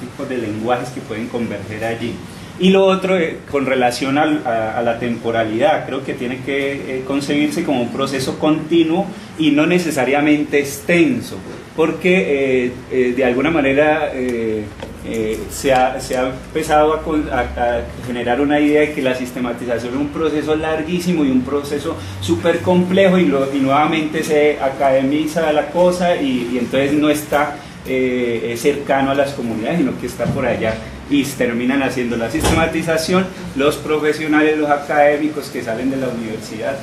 tipos de lenguajes que pueden converger allí. Y lo otro, con relación a la temporalidad, creo que tiene que concebirse como un proceso continuo y no necesariamente extenso, porque de alguna manera se ha empezado a generar una idea de que la sistematización es un proceso larguísimo y un proceso súper complejo, y nuevamente se academiza la cosa y entonces no está cercano a las comunidades, sino que está por allá, y terminan haciendo la sistematización los profesionales, los académicos que salen de la universidad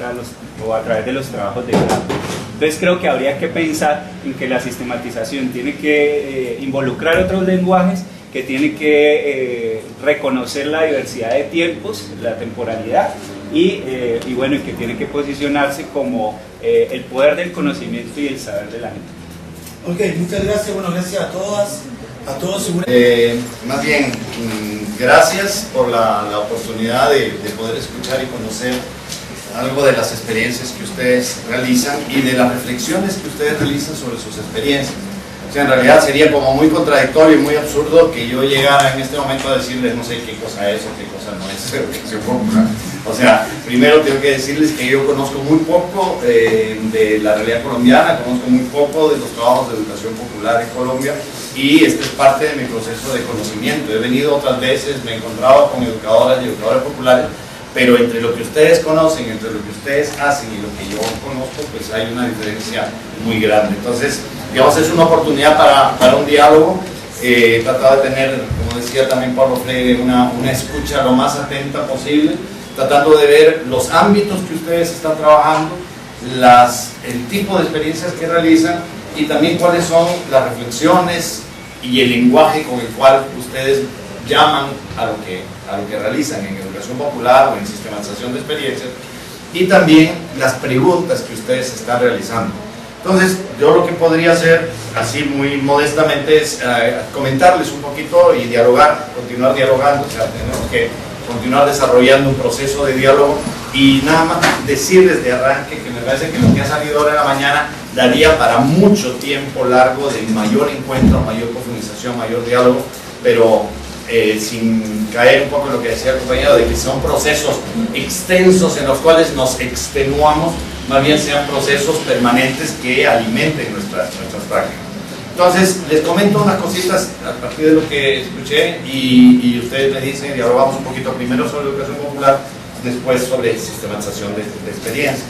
o a través de los trabajos de grado. Entonces creo que habría que pensar en que la sistematización tiene que involucrar otros lenguajes, que tiene que reconocer la diversidad de tiempos, la temporalidad, y bueno, y que tiene que posicionarse como el poder del conocimiento y el saber de la gente. Ok, muchas gracias. Bueno, gracias a todas, a todos. Más bien, gracias por la oportunidad de poder escuchar y conocer algo de las experiencias que ustedes realizan y de las reflexiones que ustedes realizan sobre sus experiencias. O sea, en realidad sería como muy contradictorio y muy absurdo que yo llegara en este momento a decirles no sé qué cosa es o qué cosa no es educación popular. O sea, primero tengo que decirles que yo conozco muy poco de la realidad colombiana, conozco muy poco de los trabajos de educación popular en Colombia, y este es parte de mi proceso de conocimiento. He venido otras veces, me he encontrado con educadoras y educadores populares, pero entre lo que ustedes conocen, entre lo que ustedes hacen y lo que yo conozco, pues hay una diferencia muy grande. Entonces, digamos, es una oportunidad para un diálogo. He tratado de tener, como decía también Pablo Freire, una escucha lo más atenta posible, tratando de ver los ámbitos que ustedes están trabajando, el tipo de experiencias que realizan, y también cuáles son las reflexiones y el lenguaje con el cual ustedes llaman a lo que realizan en educación popular o en sistematización de experiencias, y también las preguntas que ustedes están realizando. Entonces, yo lo que podría hacer, así muy modestamente, es comentarles un poquito y dialogar, continuar dialogando. O sea, tenemos que continuar desarrollando un proceso de diálogo, y nada más decirles de arranque que me parece que lo que ha salido ahora en la mañana daría para mucho tiempo largo de mayor encuentro, mayor profundización, mayor diálogo, pero sin caer un poco en lo que decía el compañero, de que son procesos extensos en los cuales nos extenuamos, más bien sean procesos permanentes que alimenten nuestras prácticas. Entonces, les comento unas cositas a partir de lo que escuché, y ustedes me dicen, dialogamos un poquito primero sobre educación popular, después sobre sistematización de experiencia.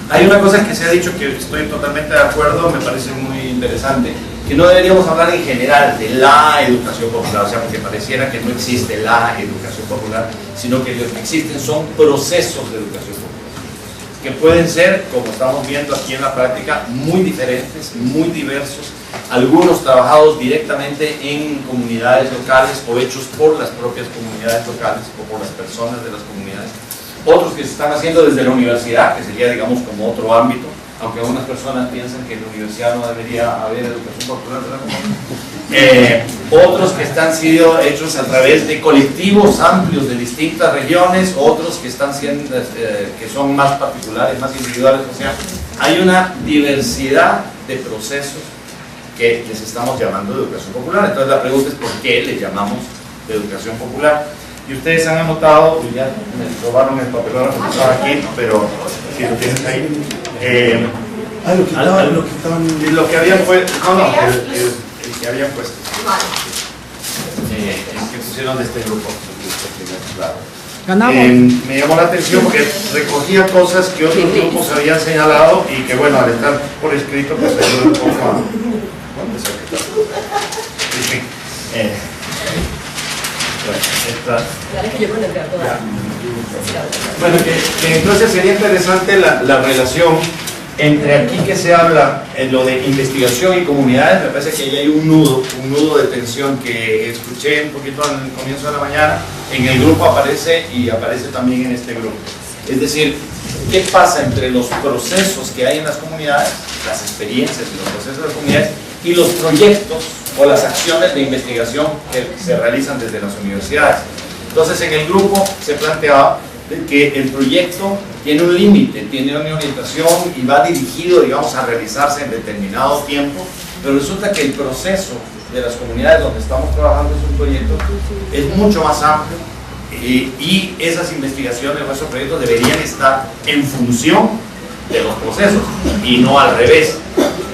Hay una cosa que se ha dicho que estoy totalmente de acuerdo, me parece muy interesante, que no deberíamos hablar en general de la educación popular, o sea, porque pareciera que no existe la educación popular, sino que lo que existen son procesos de educación popular, que pueden ser, como estamos viendo aquí en la práctica, muy diferentes, muy diversos, algunos trabajados directamente en comunidades locales o hechos por las propias comunidades locales o por las personas de las comunidades, otros que se están haciendo desde la universidad, que sería, digamos, como otro ámbito, aunque algunas personas piensan que en la universidad no debería haber educación popular, otros que están siendo hechos a través de colectivos amplios de distintas regiones, otros que están siendo, que son más particulares, más individuales. O sea, hay una diversidad de procesos que les estamos llamando de educación popular. Entonces la pregunta es ¿por qué le llamamos de educación popular? Y ustedes han anotado, ya me robaron el papelón que estaba aquí, pero si lo tienen ahí. Lo que habían puesto, el que habían puesto. El que pusieron de este grupo. Me llamó la atención porque recogía cosas que otros grupos habían señalado y que bueno, al estar por escrito pues ayuda un poco a... ¿Dónde está? Bueno, que entonces sería interesante la relación entre aquí que se habla en lo de investigación y comunidades. Me parece que ahí hay un nudo de tensión que escuché un poquito al comienzo de la mañana. En el grupo aparece y aparece también en este grupo. Es decir, ¿qué pasa entre los procesos que hay en las comunidades, las experiencias y los procesos de las comunidades y los proyectos o las acciones de investigación que se realizan desde las universidades? Entonces en el grupo se planteaba que el proyecto tiene un límite, tiene una orientación y va dirigido, digamos, a realizarse en determinado tiempo, pero resulta que el proceso de las comunidades donde estamos trabajando en un proyecto es mucho más amplio y esas investigaciones o esos proyectos deberían estar en función de los procesos y no al revés.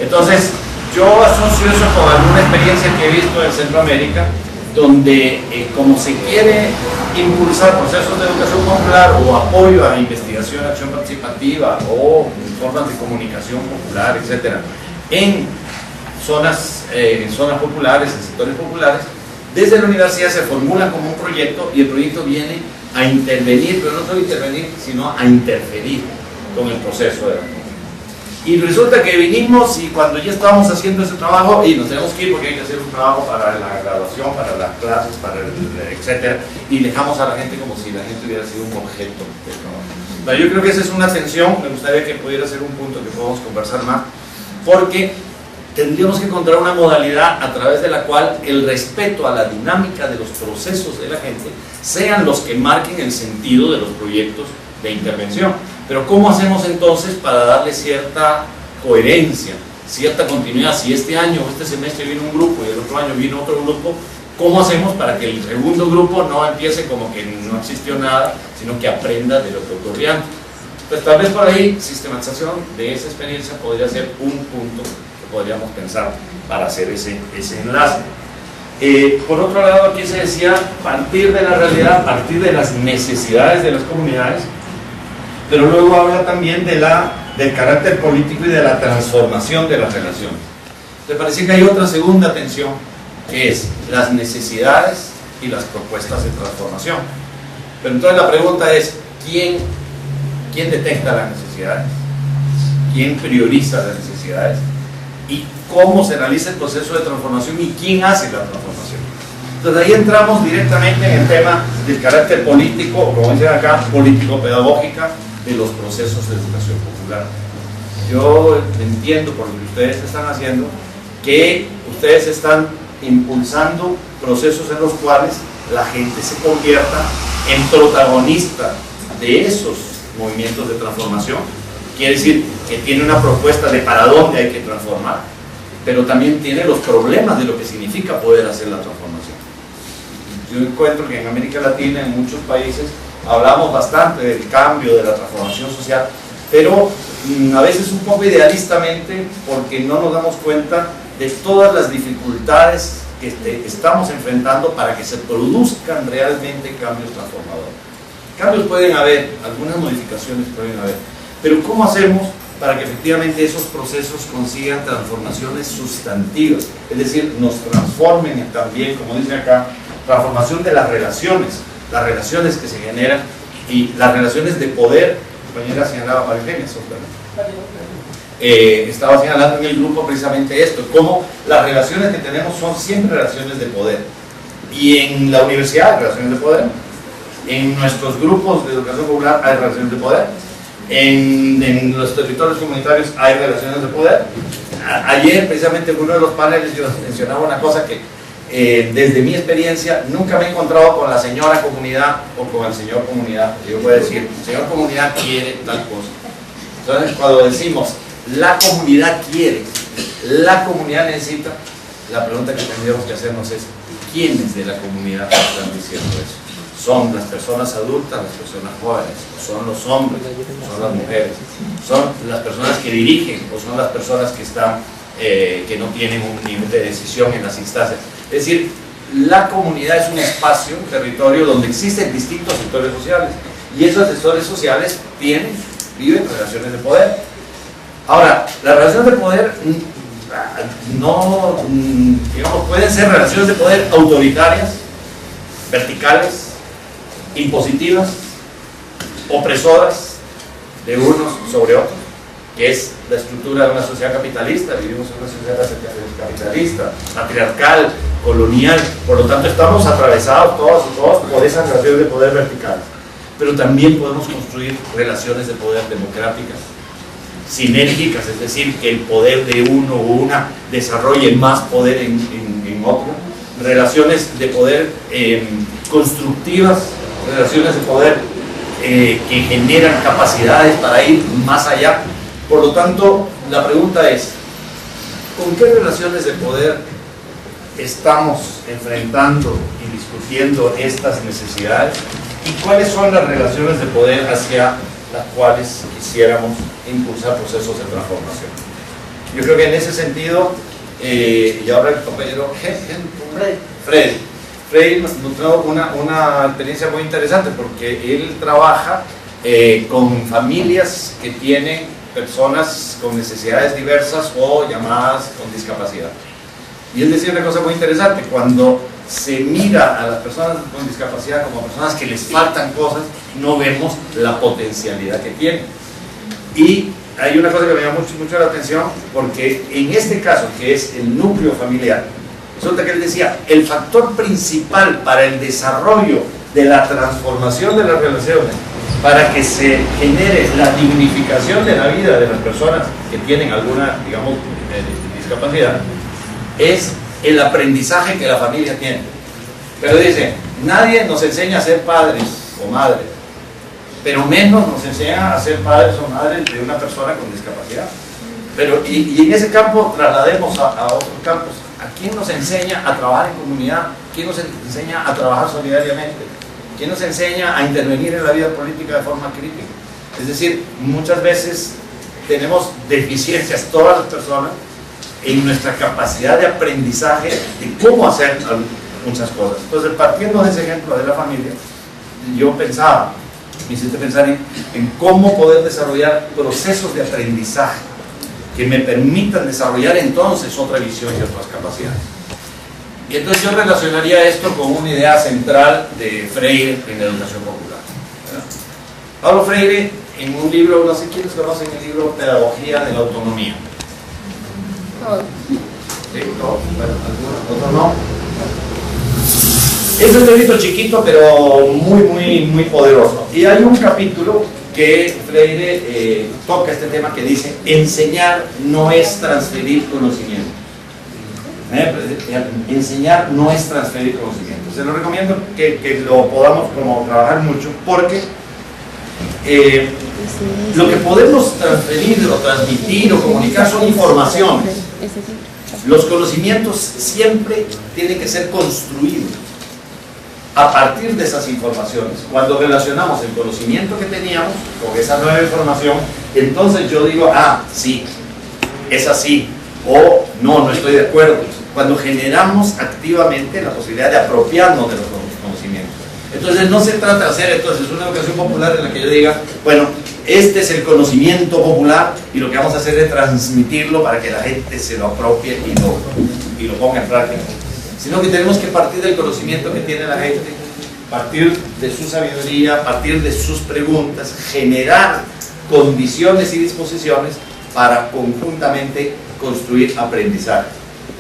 Entonces yo asocio eso con alguna experiencia que he visto en Centroamérica, donde como se quiere impulsar procesos de educación popular o apoyo a la investigación, acción participativa o formas de comunicación popular, etc., en zonas populares, en sectores populares, desde la universidad se formula como un proyecto y el proyecto viene a intervenir, pero no solo intervenir, sino a interferir con el proceso de la comunidad. Y resulta que vinimos y cuando ya estábamos haciendo ese trabajo, y nos tenemos que ir porque hay que hacer un trabajo para la graduación, para las clases, para etcétera, y dejamos a la gente como si la gente hubiera sido un objeto de trabajo. Pero yo creo que esa es una tensión, me gustaría que pudiera ser un punto que podamos conversar más, porque tendríamos que encontrar una modalidad a través de la cual el respeto a la dinámica de los procesos de la gente sean los que marquen el sentido de los proyectos de intervención. Pero ¿cómo hacemos entonces para darle cierta coherencia, cierta continuidad? Si este año o este semestre vino un grupo y el otro año vino otro grupo, ¿cómo hacemos para que el segundo grupo no empiece como que no existió nada, sino que aprenda de lo que ocurrió antes? Pues tal vez por ahí sistematización de esa experiencia podría ser un punto que podríamos pensar para hacer ese enlace. Por otro lado, aquí se decía partir de la realidad, a partir de las necesidades de las comunidades, pero luego habla también del carácter político y de la transformación de las relaciones. Me parece que hay otra segunda tensión, que es las necesidades y las propuestas de transformación. Pero entonces la pregunta es, ¿quién detecta las necesidades? ¿Quién prioriza las necesidades? ¿Y cómo se realiza el proceso de transformación? ¿Y quién hace la transformación? Entonces ahí entramos directamente en el tema del carácter político, o como dicen acá, político-pedagógica, de los procesos de educación popular. Yo entiendo por lo que ustedes están haciendo que ustedes están impulsando procesos en los cuales la gente se convierta en protagonista de esos movimientos de transformación. Quiere decir que tiene una propuesta de para dónde hay que transformar, pero también tiene los problemas de lo que significa poder hacer la transformación. Yo encuentro que en América Latina, en muchos países, hablamos bastante del cambio, de la transformación social, pero a veces un poco idealistamente, porque no nos damos cuenta de todas las dificultades que estamos enfrentando para que se produzcan realmente cambios transformadores. Cambios pueden haber, algunas modificaciones pueden haber, pero ¿cómo hacemos para que efectivamente esos procesos consigan transformaciones sustantivas? Es decir, nos transformen también, como dice acá, transformación de las relaciones que se generan y las relaciones de poder. La compañera señalaba Marifenia, estaba señalando en el grupo precisamente esto, cómo las relaciones que tenemos son siempre relaciones de poder, y en la universidad hay relaciones de poder, en nuestros grupos de educación popular hay relaciones de poder, en los territorios comunitarios hay relaciones de poder. Ayer precisamente en uno de los paneles yo mencionaba una cosa que desde mi experiencia nunca me he encontrado con la señora comunidad o con el señor comunidad. Yo voy a decir, el señor comunidad quiere tal cosa. Entonces cuando decimos la comunidad quiere, la comunidad necesita, la pregunta que tendríamos que hacernos es, ¿quiénes de la comunidad están diciendo eso? ¿Son las personas adultas, las personas jóvenes? ¿Son los hombres? ¿Son las mujeres? ¿Son las personas que dirigen? ¿O son las personas que están, que no tienen un nivel de decisión en las instancias? Es decir, la comunidad es un espacio, un territorio donde existen distintos sectores sociales. Y esos sectores sociales viven relaciones de poder. Ahora, las relaciones de poder digamos, pueden ser relaciones de poder autoritarias, verticales, impositivas, opresoras de unos sobre otros, que es la estructura de una sociedad capitalista. Vivimos en una sociedad capitalista, patriarcal, colonial, por lo tanto estamos atravesados todos por esas relaciones de poder verticales. Pero también podemos construir relaciones de poder democráticas, sinérgicas, es decir, que el poder de uno o una desarrolle más poder en otro, relaciones de poder constructivas, relaciones de poder que generan capacidades para ir más allá. Por lo tanto, la pregunta es, ¿con qué relaciones de poder estamos enfrentando y discutiendo estas necesidades? ¿Y cuáles son las relaciones de poder hacia las cuales quisiéramos impulsar procesos de transformación? Yo creo que en ese sentido, y ahora el compañero Freddy nos trajo una experiencia muy interesante, porque él trabaja con familias que tienen personas con necesidades diversas o llamadas con discapacidad. Y él decía una cosa muy interesante: cuando se mira a las personas con discapacidad como personas que les faltan cosas, no vemos la potencialidad que tienen. Y hay una cosa que me llama mucho la atención, porque en este caso, que es el núcleo familiar, resulta que él decía, el factor principal para el desarrollo de la transformación de las relaciones, para que se genere la dignificación de la vida de las personas que tienen alguna, digamos, discapacidad, es el aprendizaje que la familia tiene. Pero dice, nadie nos enseña a ser padres o madres, pero menos nos enseña a ser padres o madres de una persona con discapacidad. Pero, y en ese campo traslademos a otros campos. ¿A quién nos enseña a trabajar en comunidad? ¿Quién nos enseña a trabajar solidariamente? ¿Quién nos enseña a intervenir en la vida política de forma crítica? Es decir, muchas veces tenemos deficiencias todas las personas en nuestra capacidad de aprendizaje de cómo hacer muchas cosas. Entonces, partiendo de ese ejemplo de la familia, yo pensaba, me hiciste pensar en cómo poder desarrollar procesos de aprendizaje que me permitan desarrollar entonces otra visión y otras capacidades. Y entonces yo relacionaría esto con una idea central de Freire en la educación popular, ¿verdad? Paulo Freire, en un libro, no sé quiénes conocen el libro Pedagogía de la Autonomía. Sí, todos, bueno, algunos, otros no. Es un librito chiquito, pero muy poderoso. Y hay un capítulo que Freire toca este tema que dice: enseñar no es transferir conocimiento. Enseñar no es transferir conocimiento. Se lo recomiendo que lo podamos como trabajar mucho, porque lo que podemos transferir o transmitir o comunicar son informaciones. Los conocimientos siempre tienen que ser construidos a partir de esas informaciones. Cuando relacionamos el conocimiento que teníamos con esa nueva información, entonces yo digo, ah, sí, es así, o no estoy de acuerdo. Cuando generamos activamente la posibilidad de apropiarnos de los conocimientos. Entonces no se trata de hacer entonces una educación popular en la que yo diga, bueno, este es el conocimiento popular y lo que vamos a hacer es transmitirlo para que la gente se lo apropie y lo ponga en práctica. Sino que tenemos que partir del conocimiento que tiene la gente, partir de su sabiduría, partir de sus preguntas, generar condiciones y disposiciones para conjuntamente construir aprendizaje.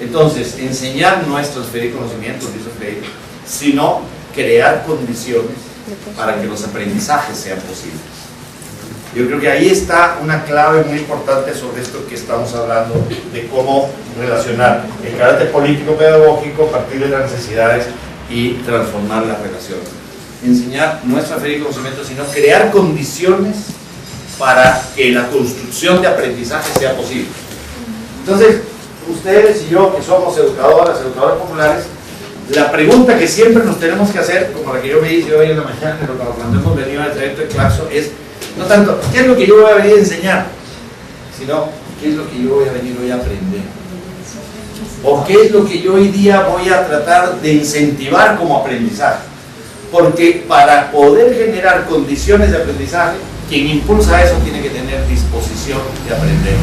Entonces, enseñar no es transferir conocimientos, dice Freire, sino crear condiciones para que los aprendizajes sean posibles. Yo creo que ahí está una clave muy importante sobre esto que estamos hablando, de cómo relacionar el carácter político-pedagógico a partir de las necesidades y transformar las relaciones. Enseñar no es transferir conocimiento, sino crear condiciones para que la construcción de aprendizaje sea posible. Entonces, ustedes y yo, que somos educadores populares, la pregunta que siempre nos tenemos que hacer, como la que yo me hice hoy en la mañana, cuando hemos venido al trayecto de Claxo, es no tanto, ¿qué es lo que yo voy a venir a enseñar? Sino, ¿qué es lo que yo voy a venir hoy a aprender? ¿O qué es lo que yo hoy día voy a tratar de incentivar como aprendizaje? Porque para poder generar condiciones de aprendizaje, quien impulsa eso tiene que tener disposición de aprender.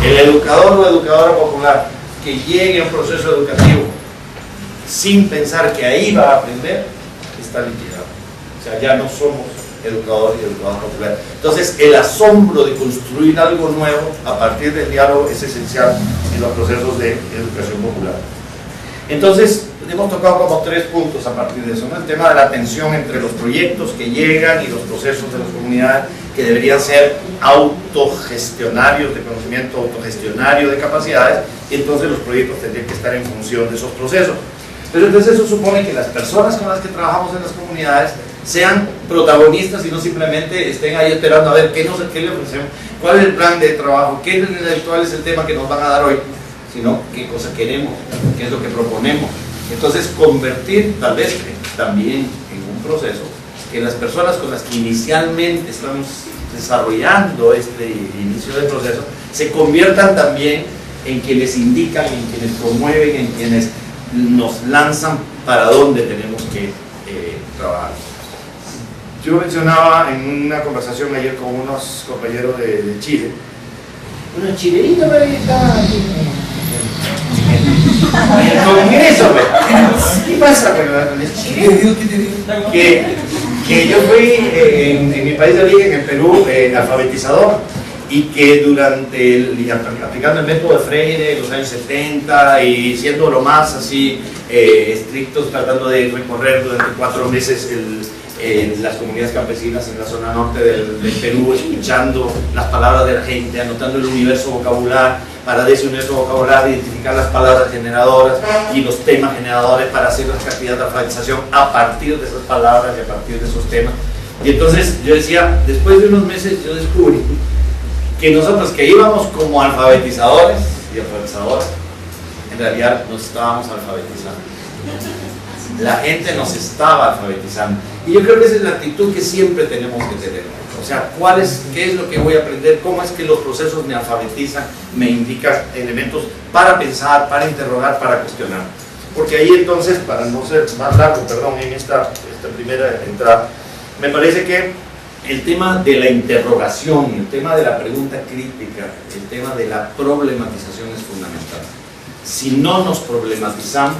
El educador o educadora popular que llegue a un proceso educativo sin pensar que ahí va a aprender, está liquidado. O sea, ya no somos educadores y educadoras populares. Entonces, el asombro de construir algo nuevo a partir del diálogo es esencial en los procesos de educación popular. Entonces, hemos tocado como 3 puntos a partir de eso, ¿no? El tema de la tensión entre los proyectos que llegan y los procesos de las comunidades que deberían ser autogestionarios de conocimiento, autogestionarios de capacidades, y entonces los proyectos tendrían que estar en función de esos procesos. Pero entonces eso supone que las personas con las que trabajamos en las comunidades sean protagonistas y no simplemente estén ahí esperando a ver qué le ofrecemos, cuál es el plan de trabajo, cuál es el tema que nos van a dar hoy, sino qué cosa queremos, qué es lo que proponemos. Entonces convertir tal vez también en un proceso que las personas con las que inicialmente estamos desarrollando este inicio del proceso se conviertan también en quienes indican, en quienes promueven, en quienes nos lanzan para dónde tenemos que trabajar. Yo mencionaba en una conversación ayer con unos compañeros de Chile, una chilenita en el Congreso, ¿qué pasa con el Chile? Que yo fui en mi país de origen, en Perú, alfabetizador, y que aplicando el método de Freire en los años 70 y siendo lo más así estrictos, tratando de recorrer durante 4 meses las comunidades campesinas en la zona norte del Perú, escuchando las palabras de la gente, anotando el universo vocabular, para de ese universo vocabular identificar las palabras generadoras y los temas generadores para hacer las actividades de alfabetización a partir de esas palabras y a partir de esos temas. Y entonces yo decía, después de unos meses yo descubrí que nosotros que íbamos como alfabetizadores y alfabetizadoras, en realidad nos estábamos alfabetizando. La gente nos estaba alfabetizando. Y yo creo que esa es la actitud que siempre tenemos que tener. O sea, ¿qué es lo que voy a aprender? ¿Cómo es que los procesos me alfabetizan, me indican elementos para pensar, para interrogar, para cuestionar? Porque ahí entonces, para no ser más largo, perdón, en esta primera entrada, me parece que el tema de la interrogación, el tema de la pregunta crítica, el tema de la problematización es fundamental. Si no nos problematizamos,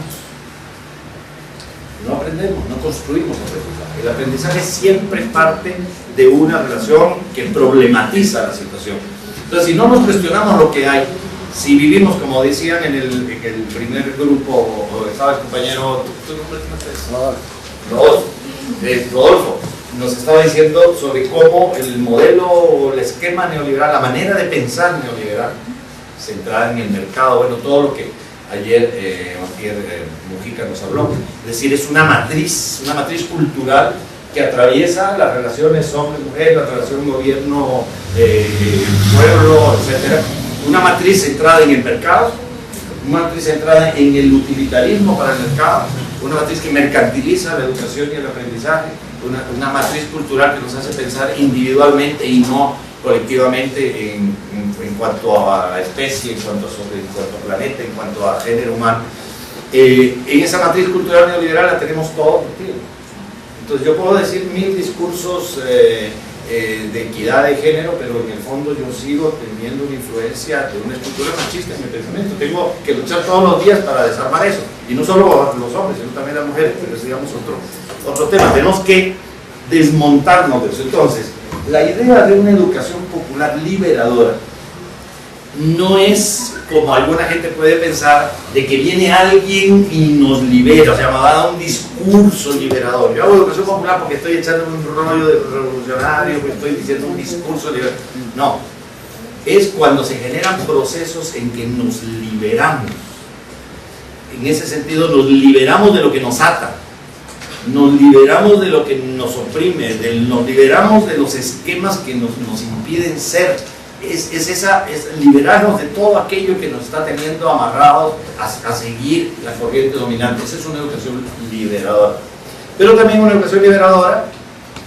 no aprendemos, no construimos aprendizaje. El aprendizaje siempre parte de una relación que problematiza la situación. Entonces, si no nos cuestionamos lo que hay, si vivimos, como decían en el primer grupo, o estaba el compañero, ¿tu nombre es Rodolfo, nos estaba diciendo sobre cómo el modelo o el esquema neoliberal, la manera de pensar neoliberal, centrada en el mercado, bueno, todo lo que ayer Mujica nos habló, es decir, es una matriz cultural que atraviesa las relaciones hombre-mujer, la relación gobierno-pueblo, etc. Una matriz centrada en el mercado, una matriz centrada en el utilitarismo para el mercado, una matriz que mercantiliza la educación y el aprendizaje, una matriz cultural que nos hace pensar individualmente y no colectivamente en cuanto a especie, en cuanto a planeta, en cuanto a género humano. En esa matriz cultural neoliberal la tenemos todo metido. Entonces yo puedo decir 1000 discursos de equidad de género, pero en el fondo yo sigo teniendo una influencia de una estructura machista en mi pensamiento. Tengo que luchar todos los días para desarmar eso, y no solo los hombres, sino también las mujeres, pero es, digamos, otro tema. Tenemos que desmontarnos de eso. Entonces, la idea de una educación popular liberadora no es, como alguna gente puede pensar, de que viene alguien y nos libera, o sea, me va a dar un discurso liberador. Yo hago educación popular porque estoy echando un rollo de revolucionario, porque estoy diciendo un discurso liberador. No, es cuando se generan procesos en que nos liberamos. En ese sentido, nos liberamos de lo que nos ata, nos liberamos de lo que nos oprime, nos liberamos de los esquemas que nos impiden ser es liberarnos de todo aquello que nos está teniendo amarrados a seguir la corriente dominante. Esa es una educación liberadora. Pero también una educación liberadora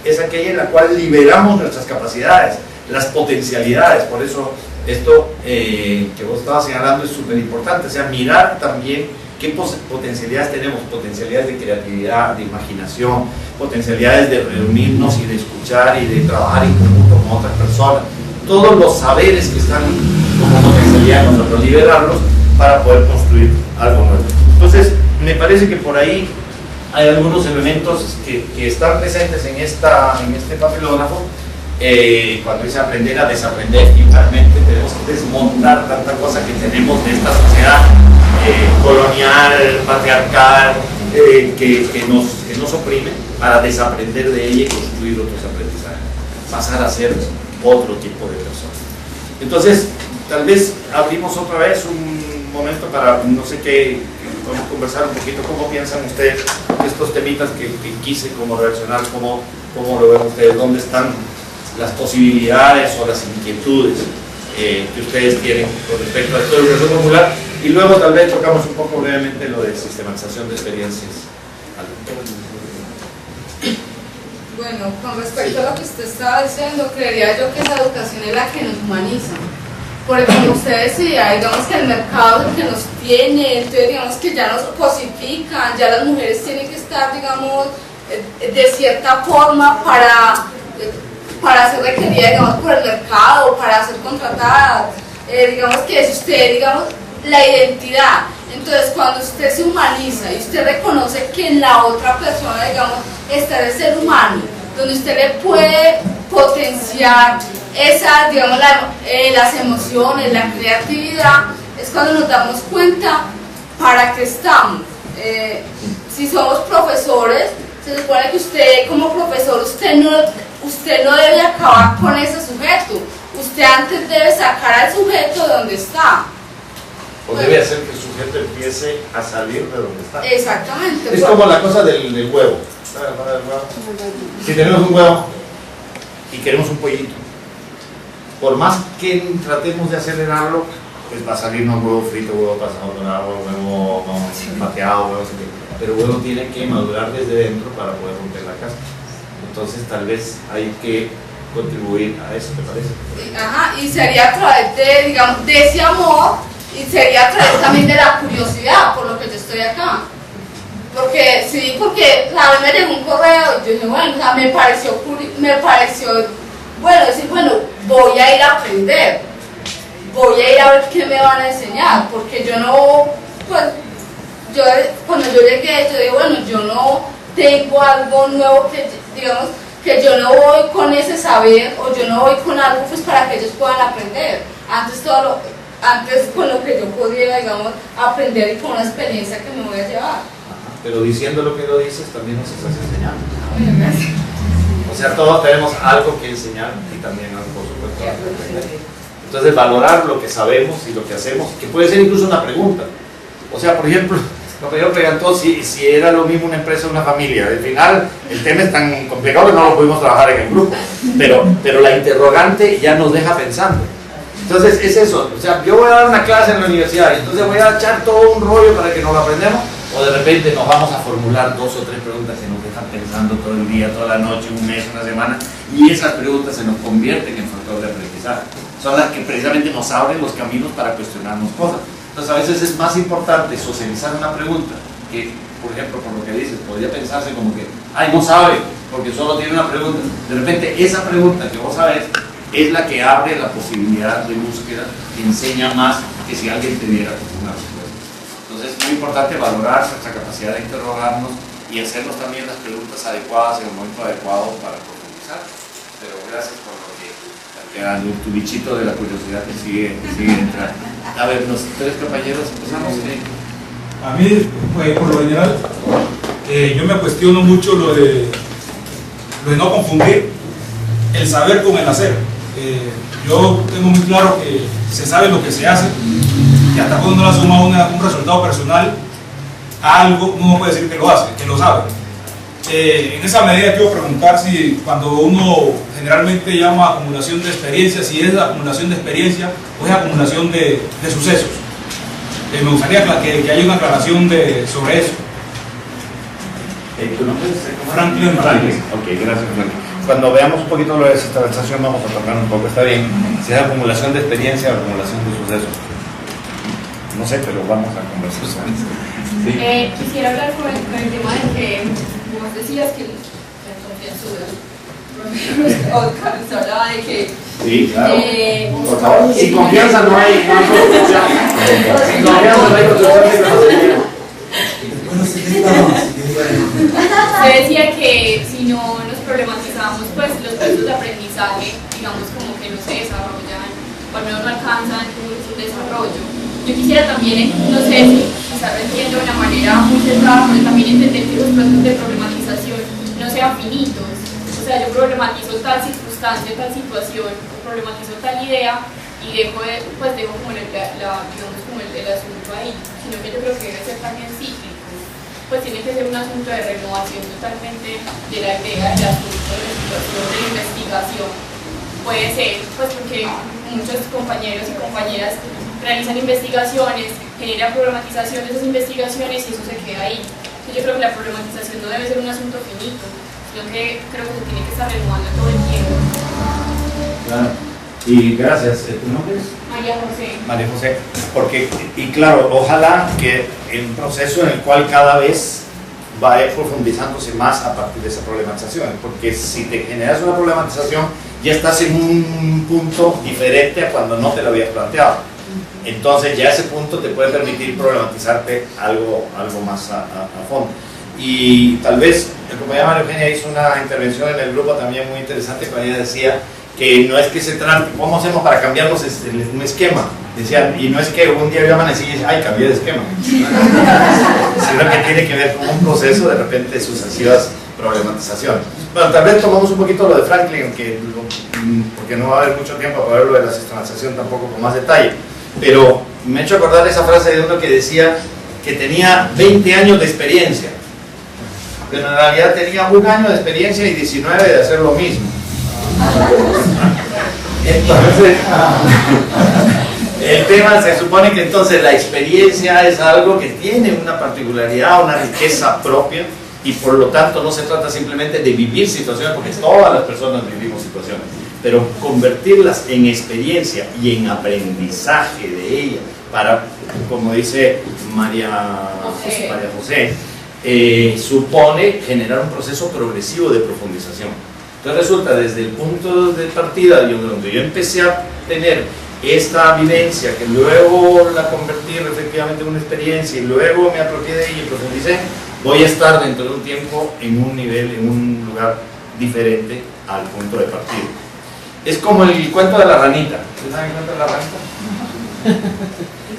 es aquella en la cual liberamos nuestras capacidades, las potencialidades. Por eso esto que vos estabas señalando es súper importante, o sea, mirar también qué potencialidades tenemos, potencialidades de creatividad, de imaginación, potencialidades de reunirnos y de escuchar y de trabajar en conjunto con otras personas. Todos los saberes que están como potencialidad de nosotros, liberarlos para poder construir algo nuevo. Entonces, me parece que por ahí hay algunos elementos que están presentes en este papelógrafo. Cuando dice aprender a desaprender, y realmente tenemos que desmontar tanta cosa que tenemos de esta sociedad colonial, patriarcal, que nos oprime, para desaprender de ella y construir otros aprendizajes, pasar a ser otro tipo de personas. Entonces, tal vez abrimos otra vez un momento para, no sé qué, podemos conversar un poquito, cómo piensan ustedes estos temitas que quise como reaccionar, cómo lo ven ustedes, dónde están las posibilidades o las inquietudes que ustedes tienen con respecto a esto de educación popular, y luego tal vez tocamos un poco brevemente lo de sistematización de experiencias. Bueno, con respecto a lo que usted estaba diciendo, creería yo que esa educación es la que nos humaniza. Porque como usted decía, digamos que el mercado es el que nos tiene, entonces digamos que ya nos cosifican, ya las mujeres tienen que estar, digamos, de cierta forma para ser requeridas, digamos, por el mercado, para ser contratadas. Digamos que es usted, digamos, la identidad. Entonces, cuando usted se humaniza y usted reconoce que en la otra persona, digamos, está el ser humano, donde usted le puede potenciar esas, digamos, las emociones, la creatividad, es cuando nos damos cuenta para qué estamos. Si somos profesores, se supone que usted como profesor, usted no debe acabar con ese sujeto, usted antes debe sacar al sujeto de donde está. O debe hacer que el sujeto empiece a salir de donde está. Exactamente. Es como la cosa del huevo. Si tenemos un huevo y queremos un pollito, por más que tratemos de acelerarlo, pues va a salir un huevo frito, huevo pasado con agua, huevo pateado, huevo así. Pero el huevo tiene que madurar desde dentro para poder romper la cáscara. Entonces tal vez hay que contribuir a eso, ¿te parece? Ajá, y sería a través de, digamos, de ese amor, y sería a través también de la curiosidad, por lo que yo estoy acá. Porque, sí, porque a mí me llegó un correo y yo dije, bueno, o sea, me pareció bueno, decir, bueno, voy a ir a aprender, voy a ir a ver qué me van a enseñar, porque yo no, pues, cuando yo llegué, yo dije, bueno, yo no tengo algo nuevo que, digamos, que yo no voy con ese saber, o yo no voy con algo pues para que ellos puedan aprender. Antes con lo que yo podía, digamos, aprender y con una experiencia que me voy a llevar. Pero diciendo lo que lo dices, también nos estás enseñando. O sea, todos tenemos algo que enseñar y también algo, por supuesto, que aprender. Entonces, valorar lo que sabemos y lo que hacemos, que puede ser incluso una pregunta. O sea, por ejemplo, lo que yo preguntó si era lo mismo una empresa o una familia. Al final, el tema es tan complicado que no lo pudimos trabajar en el grupo. Pero la interrogante ya nos deja pensando. Entonces, es eso. O sea, yo voy a dar una clase en la universidad y entonces voy a echar todo un rollo para que nos lo aprendamos, o de repente nos vamos a formular 2 o 3 preguntas que nos dejan pensando todo el día, toda la noche, un mes, una semana, y esas preguntas se nos convierten en factor de aprendizaje. Son las que precisamente nos abren los caminos para cuestionarnos cosas. Entonces, a veces es más importante socializar una pregunta que, por ejemplo, por lo que dices, podría pensarse como que, ay, no sabe, porque solo tiene una pregunta. De repente, esa pregunta que vos sabes es la que abre la posibilidad de búsqueda, que enseña más que si alguien te diera una respuesta. Entonces es muy importante valorar nuestra capacidad de interrogarnos y hacernos también las preguntas adecuadas en el momento adecuado para profundizar. Pero gracias por lo que tu bichito de la curiosidad que sigue entrando. A ver, los 3 compañeros empezamos. A mí, pues, por lo general, yo me cuestiono mucho lo de no confundir el saber con el hacer. Yo tengo muy claro que se sabe lo que se hace, y hasta cuando uno le suma un resultado personal a algo, uno puede decir que lo hace, que lo sabe. En esa medida quiero preguntar si cuando uno generalmente llama acumulación de experiencia, si es acumulación de experiencia o es acumulación de sucesos. Me gustaría que haya una aclaración sobre eso. ¿Tu nombre es? Franklin. Ok, gracias, Franklin. Cuando veamos un poquito lo de sistematización vamos a tocar un poco, está bien, si es acumulación de experiencia o acumulación de sucesos. No sé, pero vamos a conversar sobre eso. ¿Sí? Quisiera hablar con el tema de que vos decías que la confianza, Oscar, se hablaba de que... Sí, claro. Por favor, sin confianza no hay construcción. Sin confianza no hay construcción de conocimiento. Se decía que si no nos problematizamos, pues los procesos de aprendizaje, digamos, como que no se desarrollan, o al menos no alcanzan su desarrollo. Yo quisiera también, no sé si quizás lo entiendo de una manera muy centrada, pero también entender que los procesos de problematización no sean finitos. O sea, yo problematizo tal circunstancia, tal situación, o problematizo tal idea y dejo como digamos como el asunto ahí, sino que yo creo que debe ser también cíclico. Pues tiene que ser un asunto de renovación totalmente de la idea, del asunto, de la situación, de la investigación. Puede ser, pues porque muchos compañeros y compañeras realizan investigaciones, generan problematización de esas investigaciones y eso se queda ahí. Entonces yo creo que la problematización no debe ser un asunto finito, sino que creo que se tiene que estar renovando todo el tiempo. Claro. Y gracias. ¿Tu nombre es? María José. María José. Porque, y claro, ojalá que en un proceso en el cual cada vez vaya profundizándose más a partir de esa problematización, porque si te generas una problematización ya estás en un punto diferente a cuando no te lo habías planteado. Entonces ya ese punto te puede permitir problematizarte algo más a fondo. Y tal vez el compañero María Eugenia hizo una intervención en el grupo también muy interesante cuando ella decía que no es que se trate, ¿cómo hacemos para cambiarnos un esquema? Decían, y no es que un día yo amanecí y dije, ay, cambié de esquema. Sino que tiene que ver con un proceso de repente de sucesivas problematizaciones. Bueno, tal vez tomamos un poquito lo de Franklin, porque no va a haber mucho tiempo para ver lo de la sistematización tampoco con más detalle. Pero me he hecho acordar esa frase de uno que decía que tenía 20 años de experiencia, pero en realidad tenía 1 año de experiencia y 19 de hacer lo mismo. Entonces, el tema se supone que entonces la experiencia es algo que tiene una particularidad, una riqueza propia, y por lo tanto no se trata simplemente de vivir situaciones, porque todas las personas vivimos situaciones, pero convertirlas en experiencia y en aprendizaje de ella para, como dice María José, supone generar un proceso progresivo de profundización. Entonces resulta, desde el punto de partida donde yo empecé a tener esta vivencia, que luego la convertí efectivamente en una experiencia y luego me apropié de ella y profundicé, voy a estar dentro de un tiempo en un nivel, en un lugar diferente al punto de partida. Es como el cuento de la ranita. ¿Ustedes saben el cuento de la ranita?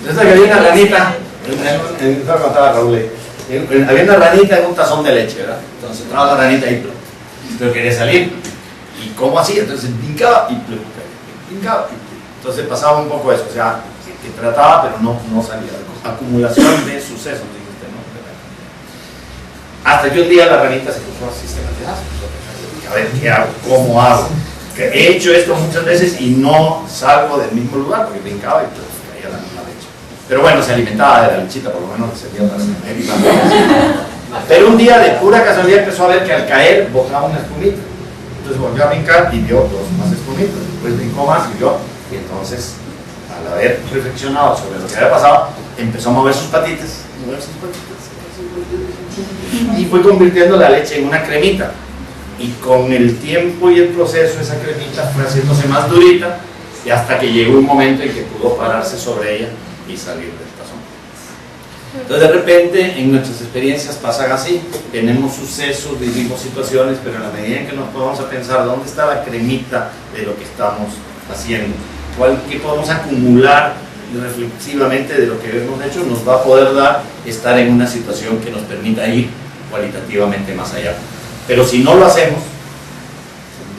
Resulta que había una ranita, eso lo contaba Raúl, había una ranita en un tazón de leche, ¿verdad? Entonces entraba la ranita ahí, pero quería salir. ¿Y cómo hacía? Entonces brincaba y brincaba. Entonces pasaba un poco eso, o sea, que trataba pero no salía. Acumulación de sucesos, dijiste, ¿no? Hasta que un día la ranita se puso a sistematizar. A ver, ¿qué hago? ¿Cómo hago? Que he hecho esto muchas veces y no salgo del mismo lugar porque brincaba y pues caía la misma leche. Pero bueno, se alimentaba de la lechita, por lo menos servía para comer. Pero un día de pura casualidad empezó a ver que al caer botaba una espumita. Entonces volvió a brincar y vio 2 más espumitas. Después brincó más y vio. Y entonces, al haber reflexionado sobre lo que había pasado, empezó a mover sus patitas. Y fue convirtiendo la leche en una cremita. Y con el tiempo y el proceso, esa cremita fue haciéndose más durita. Y hasta que llegó un momento en que pudo pararse sobre ella y salir del tazón. Entonces de repente en nuestras experiencias pasan así, tenemos sucesos, vivimos situaciones, pero en la medida en que nos podamos a pensar dónde está la cremita de lo que estamos haciendo, qué podemos acumular reflexivamente de lo que hemos hecho, nos va a poder dar estar en una situación que nos permita ir cualitativamente más allá. Pero si no lo hacemos,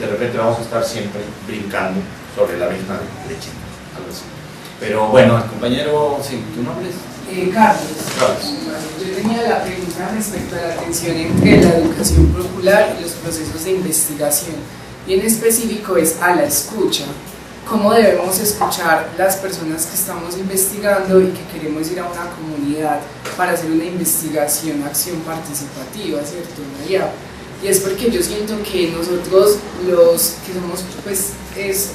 de repente vamos a estar siempre brincando sobre la misma lechita, algo así. Pero bueno, el compañero, sí, ¿tu nombre es? Carlos. Yo tenía la pregunta respecto a la tensión entre la educación popular y los procesos de investigación. y en específico es a la escucha. Cómo debemos escuchar las personas que estamos investigando y que queremos ir a una comunidad para hacer una investigación, acción participativa, ¿cierto? Y es porque yo siento que nosotros, los que somos pues,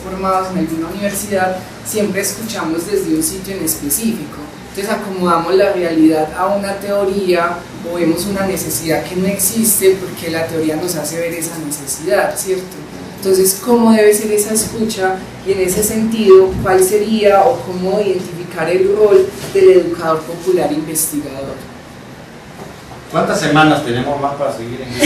formados en alguna universidad, siempre escuchamos desde un sitio en específico. Entonces acomodamos la realidad a una teoría o vemos una necesidad que no existe porque la teoría nos hace ver esa necesidad, ¿cierto? Entonces, ¿cómo debe ser esa escucha? Y en ese sentido, ¿cuál sería o cómo identificar el rol del educador popular investigador? ¿Cuántas semanas tenemos más para seguir en esto?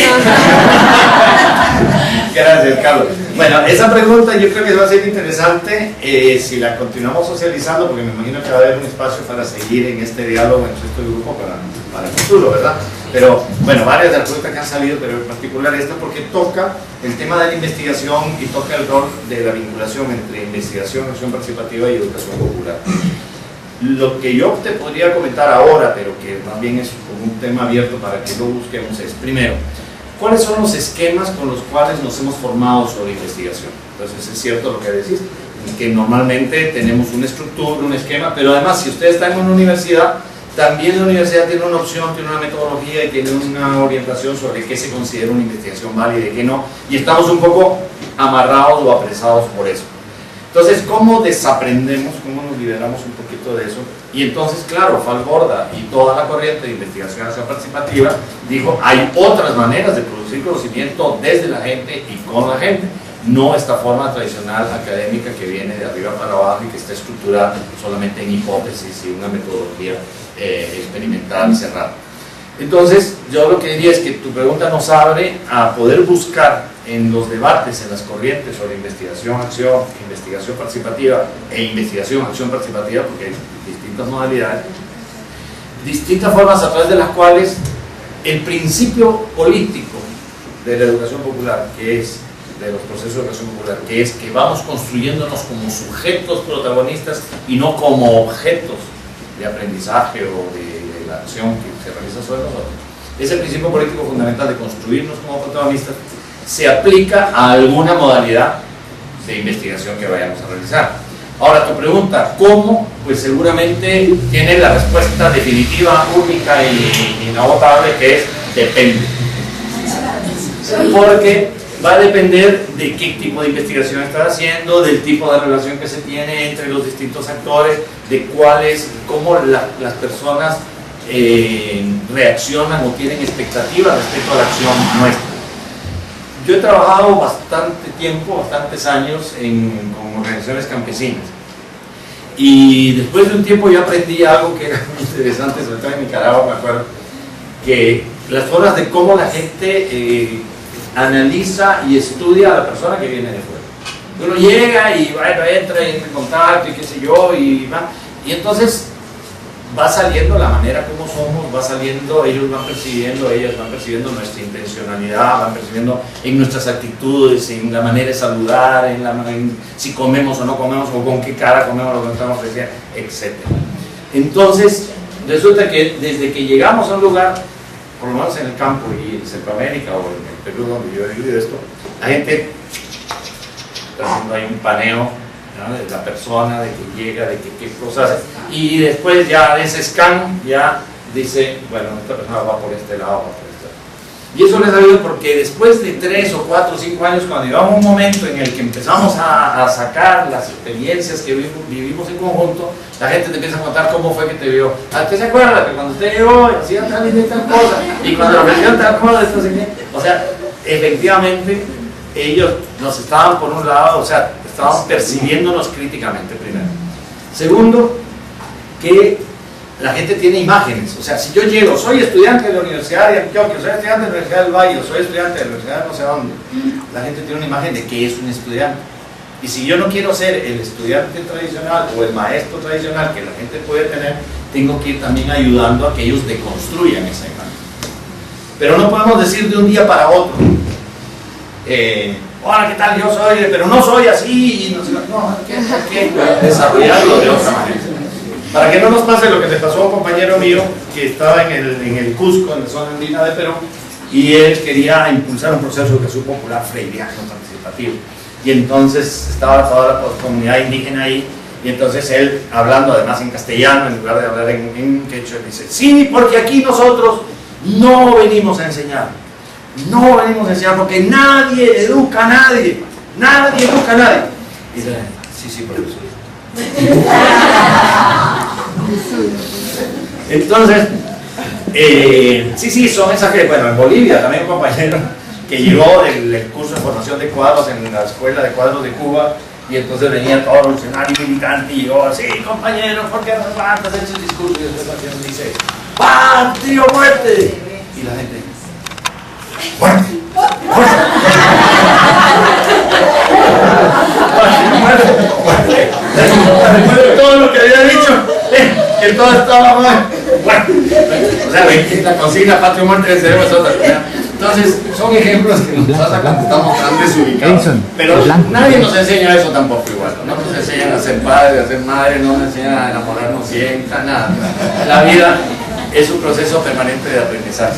Gracias, Carlos. Bueno, esa pregunta yo creo que va a ser interesante si la continuamos socializando, porque me imagino que va a haber un espacio para seguir en este diálogo entre este grupo para el futuro, ¿verdad? Pero, bueno, varias de las preguntas que han salido, pero en particular esta porque toca el tema de la investigación y toca el rol de la vinculación entre investigación, acción participativa y educación popular. Lo que yo te podría comentar ahora, pero que más bien es como un tema abierto para que lo busquemos, es primero, ¿cuáles son los esquemas con los cuales nos hemos formado sobre investigación? Entonces es cierto lo que decís, que normalmente tenemos una estructura, un esquema, pero además si usted está en una universidad, también la universidad tiene una opción, tiene una metodología y tiene una orientación sobre qué se considera una investigación válida y qué no, y estamos un poco amarrados o apresados por eso. Entonces, ¿cómo desaprendemos, cómo nos liberamos un poquito de eso? Y entonces, claro, Falborda y toda la corriente de investigación acción participativa dijo, hay otras maneras de producir conocimiento desde la gente y con la gente, no esta forma tradicional académica que viene de arriba para abajo y que está estructurada solamente en hipótesis y una metodología experimental cerrada. Entonces, yo lo que diría es que tu pregunta nos abre a poder buscar en los debates, en las corrientes sobre investigación, acción, investigación participativa e investigación, acción participativa, porque hay distintas modalidades, distintas formas a través de las cuales el principio político de la educación popular, que es de los procesos de educación popular, que es que vamos construyéndonos como sujetos protagonistas y no como objetos de aprendizaje o de la acción que se realiza sobre nosotros. Ese principio político fundamental de construirnos como protagonistas se aplica a alguna modalidad de investigación que vayamos a realizar. Ahora, tu pregunta, ¿cómo? Pues seguramente tiene la respuesta definitiva, única e inagotable, que es depende. Porque va a depender de qué tipo de investigación estás haciendo, del tipo de relación que se tiene entre los distintos actores, de cómo las personas reaccionan o tienen expectativas respecto a la acción nuestra. Yo he trabajado bastante tiempo, bastantes años con organizaciones campesinas y después de un tiempo yo aprendí algo que era muy interesante, sobre todo en Nicaragua, me acuerdo, que las formas de cómo la gente analiza y estudia a la persona que viene de fuera. Uno llega y entra en contacto y qué sé yo, y entonces va saliendo la manera como somos, va saliendo, ellas van percibiendo nuestra intencionalidad, van percibiendo en nuestras actitudes, en la manera de saludar, en si comemos o no comemos, o con qué cara comemos lo que estamos ofreciendo, etc. Entonces, resulta que desde que llegamos a un lugar, por lo menos en el campo y en Centroamérica o en el Perú donde yo he vivido esto, la gente está haciendo ahí un paneo, ¿no?, de la persona, de que llega, de que qué cosas, y después ya de ese scan ya dice, bueno, esta persona va por este lado, va por este lado. Y eso les ha habido porque después de 3 o 4 o 5 años, cuando llegamos a un momento en el que empezamos a sacar las experiencias que vivimos en conjunto, la gente te empieza a contar cómo fue que te vio. ¿Usted se acuerda que cuando usted llegó hacía tal y tal cosa? Y cuando lo ofrecieron tal cosa, esto así. O sea, efectivamente, ellos nos estaban por un lado, o sea, estaban percibiéndonos críticamente primero. Segundo, que la gente tiene imágenes. O sea, si yo llego, soy estudiante de la Universidad de Antioquia, soy estudiante de la Universidad del Valle, soy estudiante de la Universidad de no sé dónde, la gente tiene una imagen de qué es un estudiante. Y si yo no quiero ser el estudiante tradicional o el maestro tradicional que la gente puede tener, tengo que ir también ayudando a que ellos deconstruyan esa imagen. Pero no podemos decir de un día para otro, hola, ¿qué tal? Yo soy, pero no soy así, y no sé, no, hay que desarrollarlo de otra manera. Para que no nos pase lo que le pasó a un compañero mío que estaba en el Cusco, en la zona andina de Perú, y él quería impulsar un proceso de educación popular freireano participativo. Y entonces estaba toda la comunidad indígena ahí, y entonces él, hablando además en castellano, en lugar de hablar en quechua, dice, sí, porque aquí nosotros no venimos a enseñar. No venimos a enseñar porque nadie educa a nadie. Nadie educa a nadie. Y dice, sí, profesor. Entonces, sí, son esas que, bueno, en Bolivia también un compañero que llegó del curso de formación de cuadros en la Escuela de Cuadros de Cuba, y entonces venía todo revolucionario y militante y llegó así, compañero, ¿por qué no levantas ese discurso? Y después dice, ¡patria o muerte! Y la gente, ¡muerte! Después de todo lo que había dicho, que todo estaba mal. Bueno, o sea, la consigna patria o muerte del cerebro es otra. Entonces, son ejemplos que nos pasa cuando estamos tan desubicados. Pero nadie nos enseña eso tampoco igual. No nos enseñan a ser padres, a ser madres, no nos enseñan a enamorarnos siempre, nada. La vida es un proceso permanente de aprendizaje.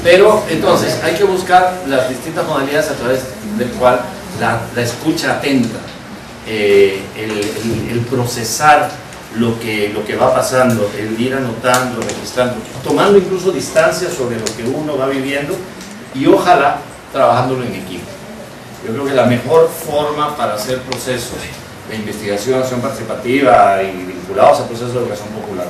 Pero entonces hay que buscar las distintas modalidades a través del cual la escucha atenta, el procesar lo que va pasando, el ir anotando, registrando, tomando incluso distancia sobre lo que uno va viviendo y ojalá trabajándolo en equipo. Yo creo que la mejor forma para hacer procesos de investigación, acción participativa y vinculados a procesos de educación popular,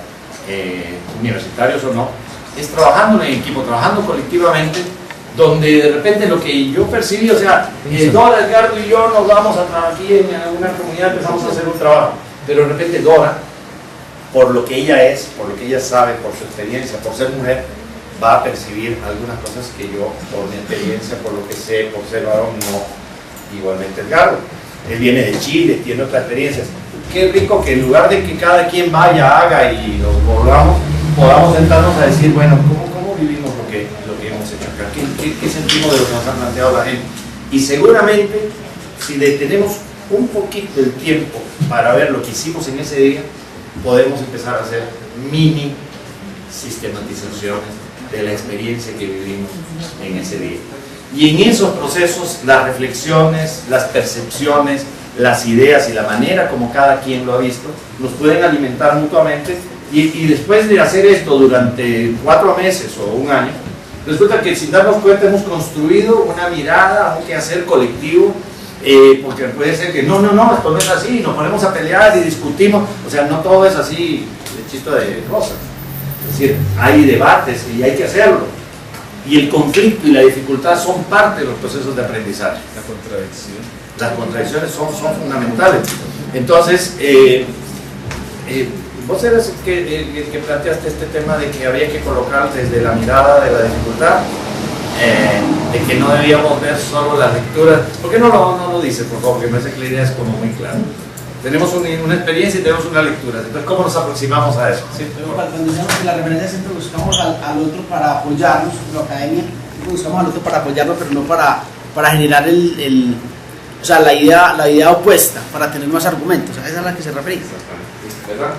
universitarios o no, es trabajando en equipo, trabajando colectivamente, donde de repente lo que yo percibí, o sea, Dora, Edgardo y yo nos vamos a aquí en alguna comunidad, empezamos a hacer un trabajo, pero de repente Dora, por lo que ella es, por lo que ella sabe, por su experiencia, por ser mujer, va a percibir algunas cosas que yo, por mi experiencia, por lo que sé, por ser varón, no. Igualmente Edgardo, él viene de Chile, tiene otras experiencias. Qué rico que en lugar de que cada quien vaya, haga y lo volvamos, podamos sentarnos a decir, bueno, ¿cómo vivimos lo que hemos hecho acá? ¿Qué sentimos de lo que nos han planteado la gente? Y seguramente, si detenemos un poquito el tiempo para ver lo que hicimos en ese día, podemos empezar a hacer mini sistematizaciones de la experiencia que vivimos en ese día. Y en esos procesos, las reflexiones, las percepciones, las ideas y la manera como cada quien lo ha visto, nos pueden alimentar mutuamente. Y después de hacer esto durante 4 meses o un año, resulta que sin darnos cuenta hemos construido una mirada, un quehacer colectivo, porque puede ser que no, esto no es así, nos ponemos a pelear y discutimos, o sea, no todo es así de chiste de rosas. Es decir, hay debates y hay que hacerlo. Y el conflicto y la dificultad son parte de los procesos de aprendizaje. La contradicción. Las contradicciones son fundamentales. Entonces, vos eres el que planteaste este tema de que habría que colocar desde la mirada de la dificultad, de que no debíamos ver solo las lecturas. ¿Por qué no lo dice, por favor? Que me parece que la idea es como muy clara. Tenemos una experiencia y tenemos una lectura. Entonces, ¿cómo nos aproximamos a eso? ¿Sí? Cuando decíamos que la referencia siempre buscamos al otro para apoyarnos, la academia, buscamos al otro para apoyarlo, pero no para generar o sea, la idea opuesta, para tener más argumentos. Esa es a la que se refiere. ¿Verdad?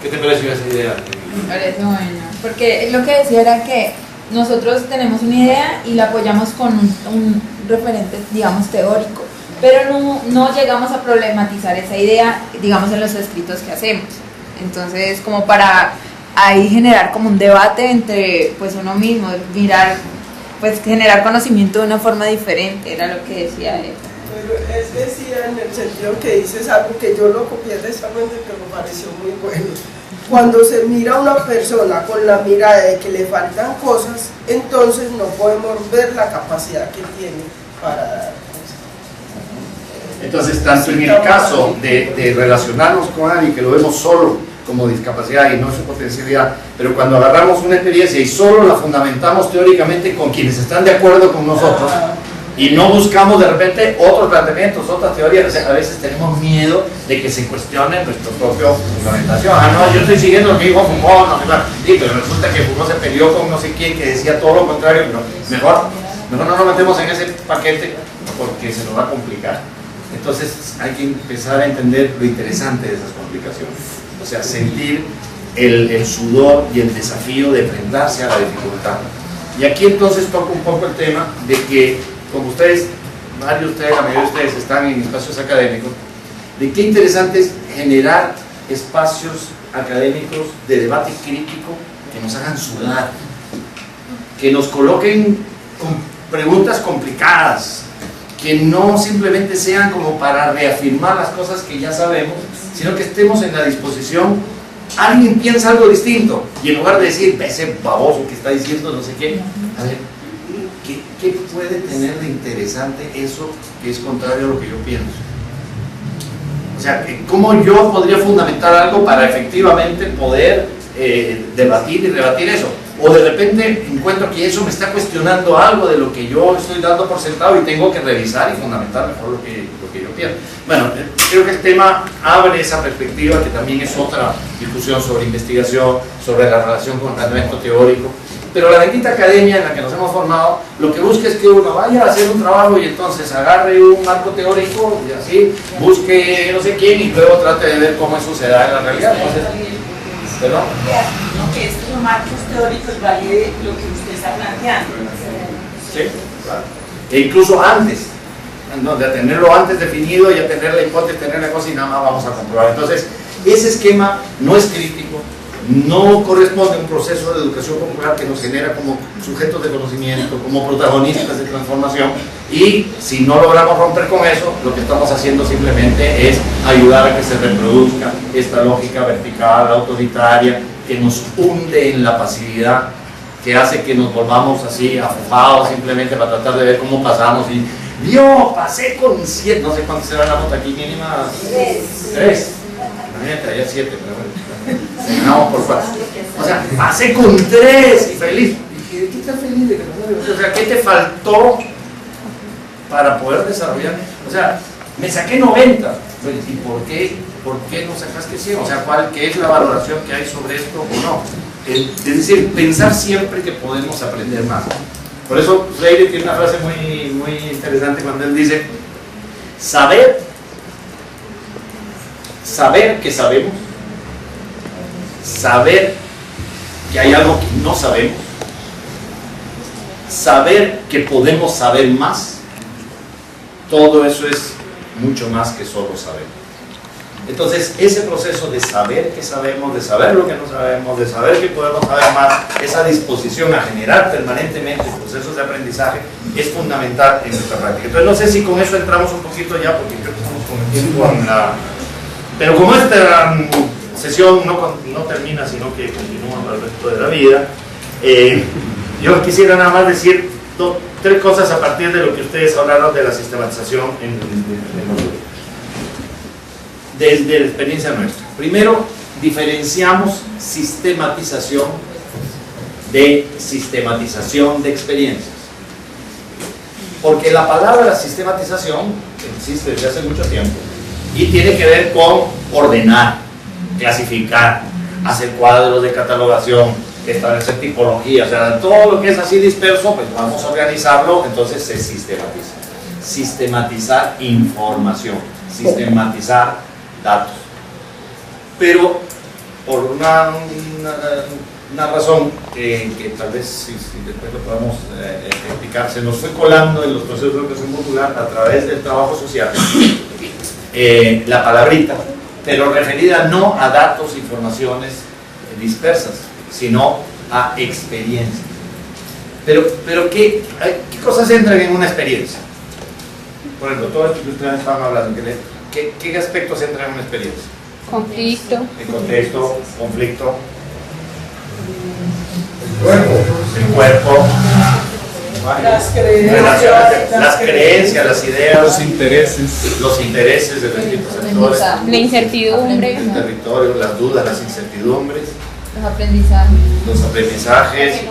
¿Qué te pareció esa idea? Me parece bueno, porque lo que decía era que nosotros tenemos una idea y la apoyamos con un referente, digamos, teórico, pero no llegamos a problematizar esa idea, digamos, en los escritos que hacemos. Entonces, como para ahí generar como un debate entre pues uno mismo, mirar, pues generar conocimiento de una forma diferente, era lo que decía él. Pero es decir, en el sentido que dices algo que yo lo copié de esta mente que me pareció muy bueno. Cuando se mira a una persona con la mirada de que le faltan cosas, entonces no podemos ver la capacidad que tiene para dar. Entonces, tanto en el caso de relacionarnos con alguien que lo vemos solo como discapacidad y no su potencialidad, pero cuando agarramos una experiencia y solo la fundamentamos teóricamente con quienes están de acuerdo con nosotros y no buscamos de repente otros planteamientos, otras teorías, o sea, a veces tenemos miedo de que se cuestione nuestra propia fundamentación. No, yo estoy siguiendo lo que dijo Foucault, no, sí, pero resulta que Foucault se peleó con no sé quién que decía todo lo contrario, pero mejor no nos metemos en ese paquete porque se nos va a complicar. Entonces hay que empezar a entender lo interesante de esas complicaciones, o sea, sentir el sudor y el desafío de enfrentarse a la dificultad. Y aquí entonces toca un poco el tema de que, como ustedes, varios de ustedes, la mayoría de ustedes están en espacios académicos, de qué interesante es generar espacios académicos de debate crítico que nos hagan sudar, que nos coloquen con preguntas complicadas, que no simplemente sean como para reafirmar las cosas que ya sabemos, sino que estemos en la disposición, alguien piensa algo distinto, y en lugar de decir, ese baboso que está diciendo no sé qué, a ver, ¿qué puede tener de interesante eso que es contrario a lo que yo pienso? O sea, ¿cómo yo podría fundamentar algo para efectivamente poder debatir y rebatir eso? O de repente encuentro que eso me está cuestionando algo de lo que yo estoy dando por sentado y tengo que revisar y fundamentar mejor lo que yo pienso. Bueno, creo que el tema abre esa perspectiva, que también es otra discusión sobre investigación, sobre la relación con el elemento teórico. Pero la bendita academia en la que nos hemos formado, lo que busca es que uno vaya a hacer un trabajo y entonces agarre un marco teórico y así, busque no sé quién y luego trate de ver cómo eso se da en la realidad. Entonces, ¿perdón? No, que estos marcos teóricos valide lo que usted está planteando. Sí, claro. E incluso antes, ¿no? De tenerlo antes definido, ya tener la hipótesis, tener la cosa y nada más vamos a comprobar. Entonces, ese esquema no es crítico, no corresponde a un proceso de educación popular que nos genera como sujetos de conocimiento, como protagonistas de transformación, y si no logramos romper con eso, lo que estamos haciendo simplemente es ayudar a que se reproduzca esta lógica vertical, autoritaria, que nos hunde en la pasividad, que hace que nos volvamos así afufados simplemente para tratar de ver cómo pasamos y yo pasé con 7, no sé cuánto será la nota aquí mínima, 3, imagínate, allá 7, pero bueno. Ganamos por 4. O sea, pasé con 3 y feliz. Dije, ¿de qué estás feliz? De que no, o sea, ¿qué te faltó para poder desarrollar? O sea, me saqué 90. ¿Y por qué no sacaste 100? O sea, ¿qué es la valoración que hay sobre esto o no? Es decir, pensar siempre que podemos aprender más. Por eso Freire tiene una frase muy interesante cuando él dice: saber que sabemos, saber que hay algo que no sabemos, saber que podemos saber más, todo eso es mucho más que solo saber. Entonces, ese proceso de saber que sabemos, de saber lo que no sabemos, de saber que podemos saber más, esa disposición a generar permanentemente procesos de aprendizaje es fundamental en nuestra práctica. Entonces, no sé si con eso entramos un poquito ya, porque creo que estamos con el tiempo en la... Pero como esta sesión no termina, sino que continúa para el resto de la vida, yo quisiera nada más decir 3 cosas a partir de lo que ustedes hablaron de la sistematización en desde la experiencia nuestra. Primero, diferenciamos sistematización de experiencias. Porque la palabra sistematización existe desde hace mucho tiempo y tiene que ver con ordenar, clasificar, hacer cuadros de catalogación, establecer tipología, o sea, todo lo que es así disperso, pues vamos a organizarlo, entonces se sistematiza. Sistematizar información, sistematizar datos. Pero por una razón que tal vez si después lo podemos explicar, se nos fue colando en los procesos de educación popular a través del trabajo social la palabrita, pero referida no a datos, informaciones dispersas, sino a experiencias. Pero ¿qué cosas entran en una experiencia? Por ejemplo, todo esto que ustedes estaban hablando, ¿qué aspectos entran en una experiencia? Conflicto. El contexto, conflicto. El cuerpo. Las creencias, las ideas, los intereses de los distintos sectores, La incertidumbre. el territorio, las dudas, las incertidumbres, Los aprendizajes.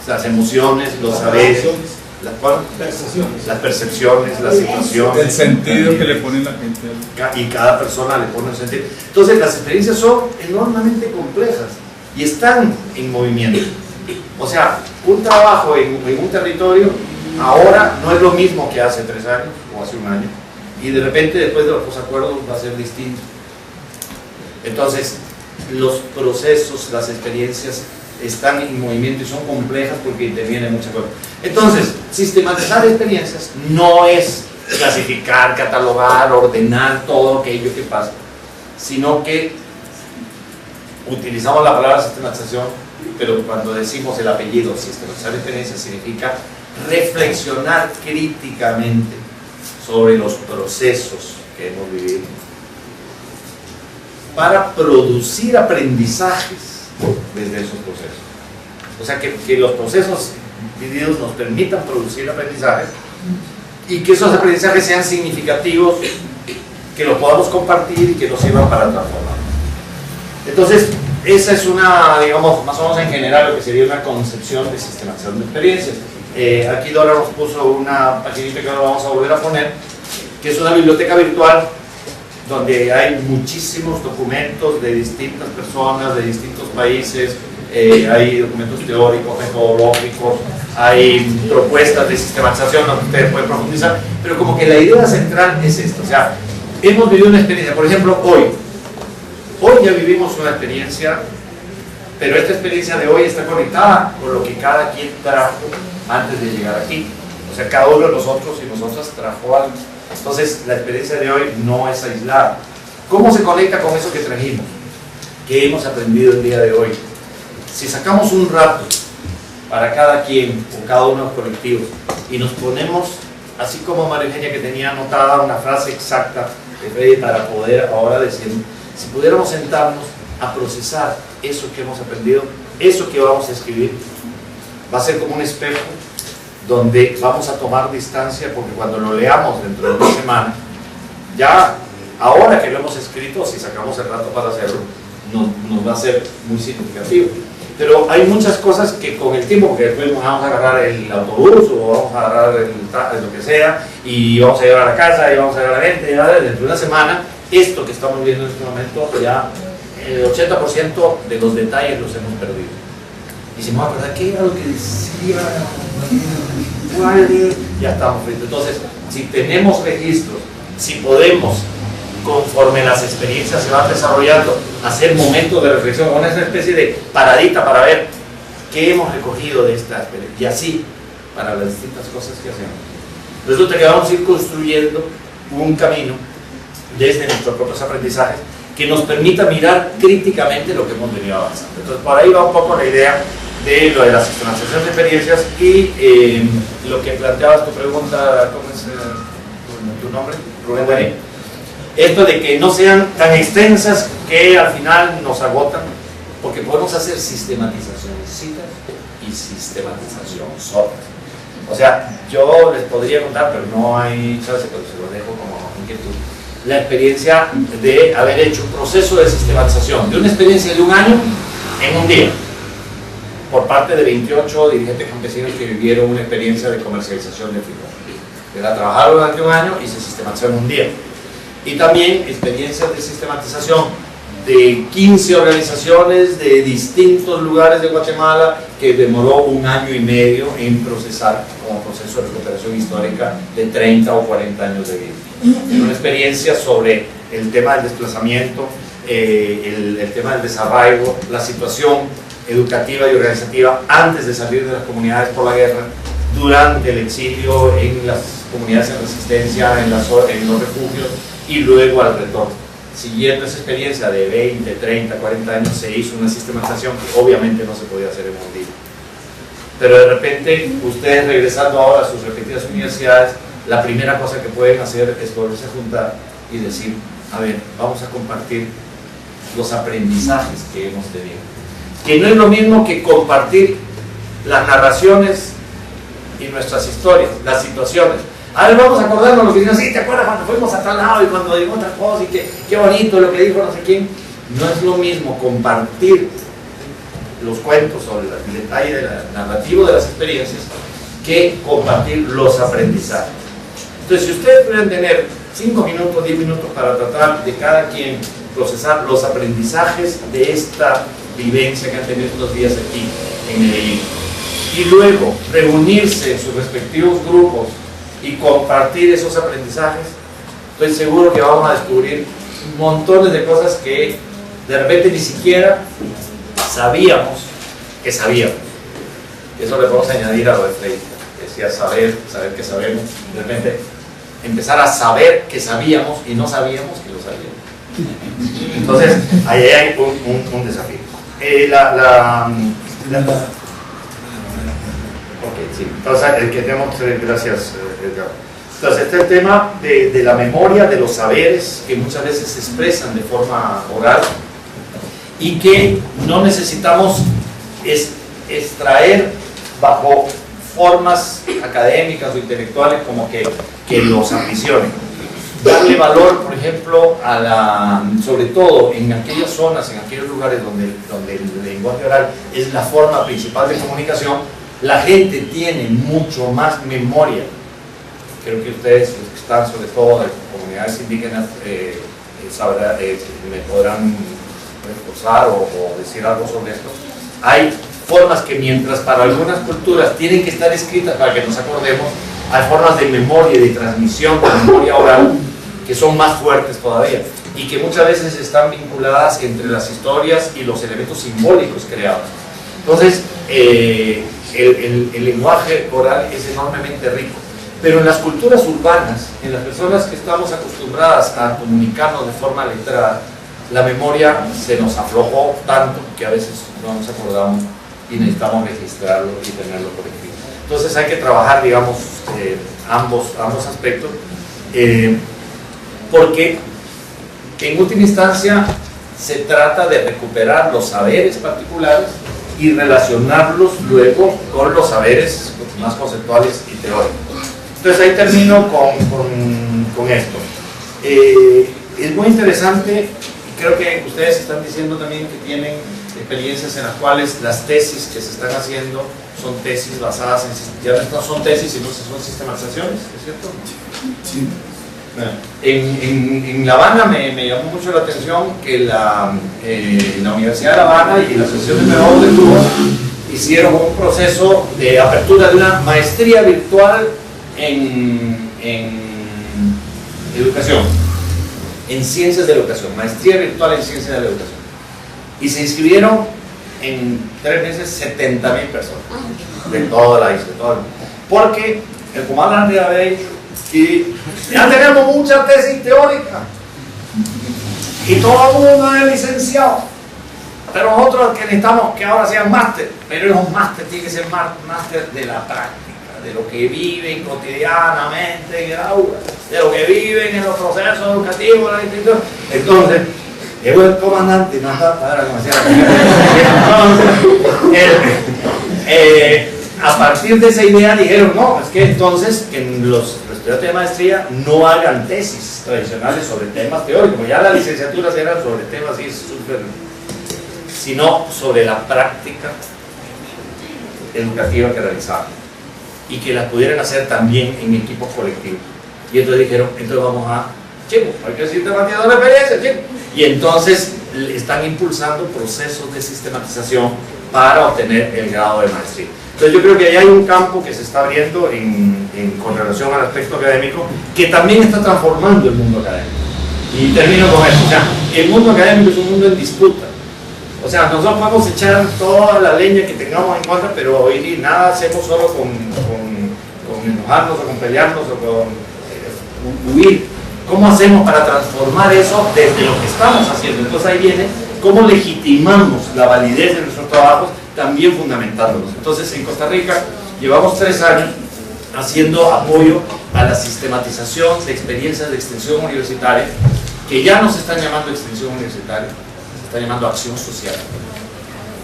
las emociones, los saberes, las percepciones, las situaciones, el sentido que le pone la gente y cada persona le pone un sentido. Entonces las experiencias son enormemente complejas y están en movimiento. O sea, un trabajo en un territorio ahora no es lo mismo que hace 3 años o hace 1 año, y de repente después de los posacuerdos va a ser distinto. Entonces los procesos, las experiencias están en movimiento y son complejas porque intervienen muchas cosas. Entonces, sistematizar experiencias no es clasificar, catalogar, ordenar todo aquello que pasa, sino que utilizamos la palabra sistematización, pero cuando decimos el apellido sistematizar experiencias significa reflexionar críticamente sobre los procesos que hemos vivido para producir aprendizajes desde esos procesos. O sea, que los procesos vividos nos permitan producir aprendizajes y que esos aprendizajes sean significativos, que los podamos compartir y que nos sirvan para transformar. Entonces, esa es una, digamos, más o menos en general lo que sería una concepción de sistematización de experiencias. Aquí Dora nos puso una paginita que ahora vamos a volver a poner, que es una biblioteca virtual donde hay muchísimos documentos de distintas personas, de distintos países, hay documentos teóricos, metodológicos, hay propuestas de sistematización donde ustedes pueden profundizar, pero como que la idea central es esto, o sea, hemos vivido una experiencia, por ejemplo, hoy ya vivimos una experiencia, pero esta experiencia de hoy está conectada con lo que cada quien trajo antes de llegar aquí, o sea, cada uno de nosotros y nosotras trajo algo. Entonces, la experiencia de hoy no es aislada. ¿Cómo se conecta con eso que trajimos? ¿Qué hemos aprendido el día de hoy? Si sacamos un rato para cada quien o cada uno de los colectivos y nos ponemos, así como María Eugenia que tenía anotada una frase exacta de Freddy para poder ahora decir, si pudiéramos sentarnos a procesar eso que hemos aprendido, eso que vamos a escribir, va a ser como un espejo donde vamos a tomar distancia, porque cuando lo leamos dentro de una semana, ya ahora que lo hemos escrito, si sacamos el rato para hacerlo, nos va a ser muy significativo. Pero hay muchas cosas que con el tiempo, porque después nos vamos a agarrar el autobús o vamos a agarrar lo que sea y vamos a llevar a la casa y vamos a llevar a la gente, ya dentro de una semana, esto que estamos viendo en este momento, ya el 80% de los detalles los hemos perdido. Y si me voy a acordar, ¿qué era lo que decía? Ya estamos fritos. Entonces, si tenemos registros, si podemos, conforme las experiencias se van desarrollando, hacer momentos de reflexión, una especie de paradita para ver qué hemos recogido de esta experiencia, y así para las distintas cosas que hacemos. Resulta que vamos a ir construyendo un camino desde nuestros propios aprendizajes que nos permita mirar críticamente lo que hemos venido avanzando. Entonces, por ahí va un poco la idea de lo de la sistematización de experiencias y lo que planteabas tu pregunta, ¿cómo es tu nombre? Rubén Darín. Esto de que no sean tan extensas que al final nos agotan, porque podemos hacer sistematización y sistematización sola. O sea, yo les podría contar, pero no hay chance, pero se lo dejo como inquietud, la experiencia de haber hecho un proceso de sistematización de una experiencia de un año en un día, por parte de 28 dirigentes campesinos que vivieron una experiencia de comercialización de frijol. Era trabajar durante un año y se sistematizó en un día. Y también experiencias de sistematización de 15 organizaciones de distintos lugares de Guatemala que demoró un año y medio en procesar como proceso de recuperación histórica de 30 o 40 años de vida. Una experiencia sobre el tema del desplazamiento, el tema del desarraigo, la situación educativa y organizativa antes de salir de las comunidades por la guerra, durante el exilio en las comunidades en resistencia, en los refugios y luego al retorno. Siguiendo esa experiencia de 20, 30, 40 años se hizo una sistematización que obviamente no se podía hacer en un día. Pero de repente, ustedes regresando ahora a sus respectivas universidades, la primera cosa que pueden hacer es volverse a juntar y decir, a ver, vamos a compartir los aprendizajes que hemos tenido. Que no es lo mismo que compartir las narraciones y nuestras historias, las situaciones. A ver, vamos a acordarnos lo que dijeron, sí, ¿te acuerdas cuando fuimos a tal lado y cuando dijo otra cosa y qué bonito lo que dijo no sé quién? No es lo mismo compartir los cuentos o el detalle narrativo de las experiencias que compartir los aprendizajes. Entonces, si ustedes pueden tener 5 minutos, 10 minutos para tratar de cada quien procesar los aprendizajes de esta vivencia que han tenido estos días aquí en Medellín y luego reunirse en sus respectivos grupos y compartir esos aprendizajes, estoy seguro que vamos a descubrir montones de cosas que de repente ni siquiera sabíamos que sabíamos. Eso le podemos añadir a lo de Freire, que decía saber que sabemos, de repente empezar a saber que sabíamos y no sabíamos que lo sabíamos. Entonces, ahí hay un desafío. Ok, sí. Entonces, el que tenemos que gracias, Edgar. Entonces, este es el tema de la memoria, de los saberes que muchas veces se expresan de forma oral y que no necesitamos extraer bajo formas académicas o intelectuales como que los ambicionen. Darle valor, por ejemplo, sobre todo en aquellas zonas, en aquellos lugares donde el lenguaje oral es la forma principal de comunicación, la gente tiene mucho más memoria. Creo que ustedes, los que están sobre todo de comunidades indígenas, me podrán reforzar o decir algo sobre esto. Hay formas que mientras para algunas culturas tienen que estar escritas para que nos acordemos, hay formas de memoria y de transmisión de memoria oral que son más fuertes todavía y que muchas veces están vinculadas entre las historias y los elementos simbólicos creados. Entonces, el lenguaje oral es enormemente rico, pero en las culturas urbanas, en las personas que estamos acostumbradas a comunicarnos de forma letrada, la memoria se nos aflojó tanto que a veces no nos acordamos y necesitamos registrarlo y tenerlo por escrito. Entonces hay que trabajar, digamos, ambos aspectos, porque en última instancia se trata de recuperar los saberes particulares y relacionarlos luego con los saberes más conceptuales y teóricos. Entonces ahí termino con esto. Es muy interesante, y creo que ustedes están diciendo también que tienen experiencias en las cuales las tesis que se están haciendo son tesis basadas ya no son tesis, sino que son sistematizaciones, ¿es cierto? Sí. Bueno, en La Habana me llamó mucho la atención que la Universidad de La Habana y la Asociación de Pedagogos de Cuba hicieron un proceso de apertura de una maestría virtual en educación, en ciencias de la educación, maestría virtual en ciencias de la educación. Y se inscribieron en 3 meses 70.000 personas de toda la isla, porque el comandante había dicho que ya tenemos mucha tesis teórica y todo el mundo es licenciado, pero nosotros que necesitamos que ahora sean máster, pero esos máster tienen que ser máster de la práctica, de lo que viven cotidianamente en el aula, de lo que viven en los procesos educativos de la institución. Entonces, llegó el comandante, a partir de esa idea dijeron, no, es que entonces en los estudiantes de maestría no hagan tesis tradicionales sobre temas teóricos, ya las licenciaturas eran sobre temas así súper, sino sobre la práctica educativa que realizaban y que la pudieran hacer también en equipos colectivos. Y entonces dijeron, entonces vamos a, chicos, hay que sistematizar la experiencia, chicos. Y entonces están impulsando procesos de sistematización para obtener el grado de maestría. Entonces yo creo que ahí hay un campo que se está abriendo con relación al aspecto académico, que también está transformando el mundo académico. Y termino con eso, o sea, el mundo académico es un mundo en disputa. O sea, nosotros podemos echar toda la leña que tengamos en contra, pero hoy nada hacemos solo con enojarnos o con pelearnos o con huir. ¿Cómo hacemos para transformar eso desde lo que estamos haciendo? Entonces ahí viene cómo legitimamos la validez de nuestros trabajos, también fundamentándolos. Entonces en Costa Rica llevamos 3 años haciendo apoyo a la sistematización de experiencias de extensión universitaria, que ya no se están llamando extensión universitaria, se está llamando acción social.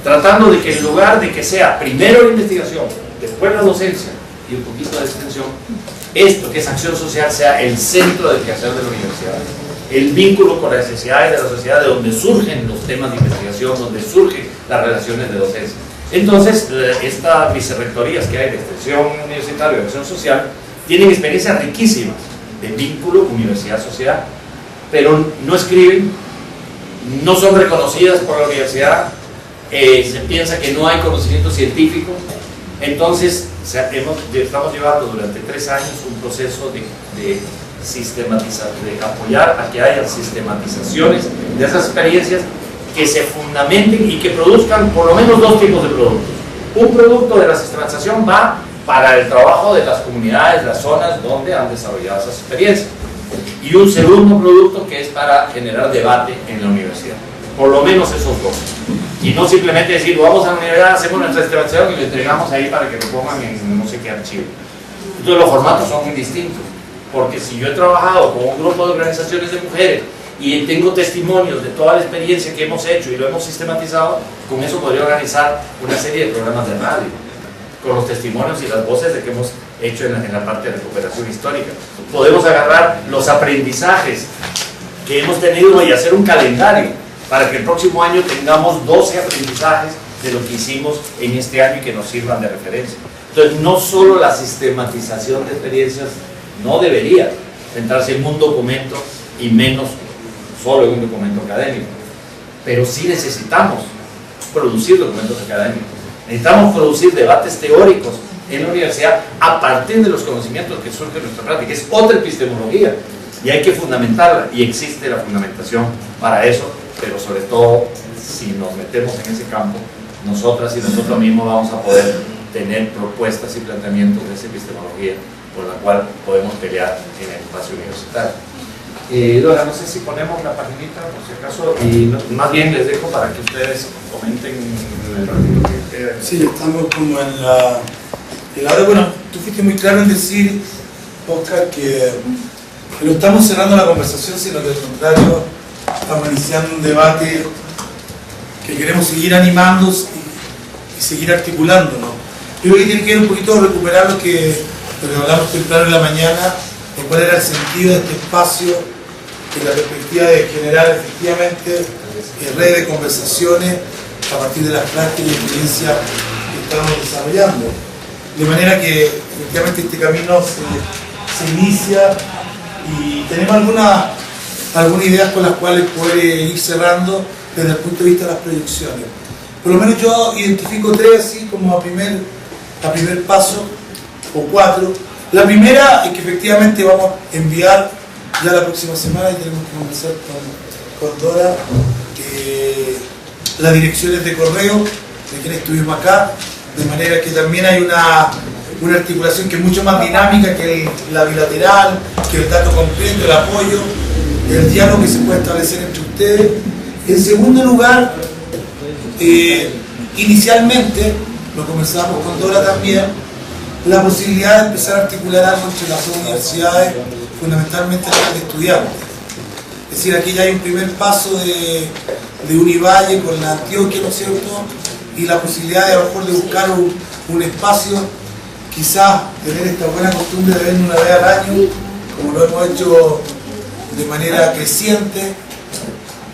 Tratando de que en lugar de que sea primero la investigación, después la docencia y un poquito de extensión, esto que es acción social sea el centro del quehacer de la universidad, el vínculo con las necesidades de la sociedad, de donde surgen los temas de investigación, donde surgen las relaciones de docencia. Entonces, estas vicerrectorías que hay de extensión universitaria y de acción social tienen experiencias riquísimas de vínculo universidad-sociedad, pero no escriben, no son reconocidas por la universidad, se piensa que no hay conocimiento científico. Entonces, estamos llevando durante 3 años un proceso de sistematizar, de apoyar a que haya sistematizaciones de esas experiencias que se fundamenten y que produzcan por lo menos dos tipos de productos. Un producto de la sistematización va para el trabajo de las comunidades, las zonas donde han desarrollado esas experiencias. Y un segundo producto que es para generar debate en la universidad. Por lo menos esos dos. Y no simplemente decir, vamos a la universidad, hacemos nuestra sistematización y lo entregamos ahí para que lo pongan en no sé qué archivo. Entonces los formatos son muy distintos. Porque si yo he trabajado con un grupo de organizaciones de mujeres y tengo testimonios de toda la experiencia que hemos hecho y lo hemos sistematizado, con eso podría organizar una serie de programas de radio, con los testimonios y las voces de que hemos hecho en la parte de recuperación histórica. Podemos agarrar los aprendizajes que hemos tenido y hacer un calendario para que el próximo año tengamos 12 aprendizajes de lo que hicimos en este año y que nos sirvan de referencia. Entonces, no solo la sistematización de experiencias no debería centrarse en un documento y menos solo en un documento académico, pero sí necesitamos producir documentos académicos, necesitamos producir debates teóricos en la universidad a partir de los conocimientos que surgen en nuestra práctica. Es otra epistemología y hay que fundamentarla, y existe la fundamentación para eso, pero sobre todo si nos metemos en ese campo, nosotras y nosotros mismos vamos a poder tener propuestas y planteamientos de esa epistemología por la cual podemos pelear en el espacio universitario. Dora, no sé si ponemos la paginita por si acaso, y más bien les dejo para que ustedes comenten el ratito que queda. Sí, estamos como en la... Ahora, bueno, tú fuiste muy claro en decir, Oscar, que no estamos cerrando la conversación, sino que al contrario, estamos iniciando un debate que queremos seguir animando y seguir articulándonos. Yo creo que tiene que ver un poquito recuperar lo que hablamos temprano en la mañana, de cuál era el sentido de este espacio, de la perspectiva de generar efectivamente redes de conversaciones a partir de las prácticas y experiencias que estamos desarrollando. De manera que efectivamente este camino se inicia y tenemos algunas ideas con las cuales poder ir cerrando desde el punto de vista de las proyecciones. Por lo menos yo identifico tres así como a primer paso, o cuatro. La primera es que efectivamente vamos a enviar ya la próxima semana, y tenemos que conversar con Dora, las direcciones de correo de quienes estuvimos acá, de manera que también hay una articulación que es mucho más dinámica que la bilateral, que el dato completo, el apoyo, el diálogo que se puede establecer entre ustedes. En segundo lugar, inicialmente, lo conversábamos con Dora también, la posibilidad de empezar a articular algo entre las dos universidades, fundamentalmente las de estudiantes. Es decir, aquí ya hay un primer paso de Univalle con la Antioquia, ¿no es cierto? Y la posibilidad de a lo mejor de buscar un espacio, quizás tener esta buena costumbre de vernos una vez al año, como lo hemos hecho de manera creciente.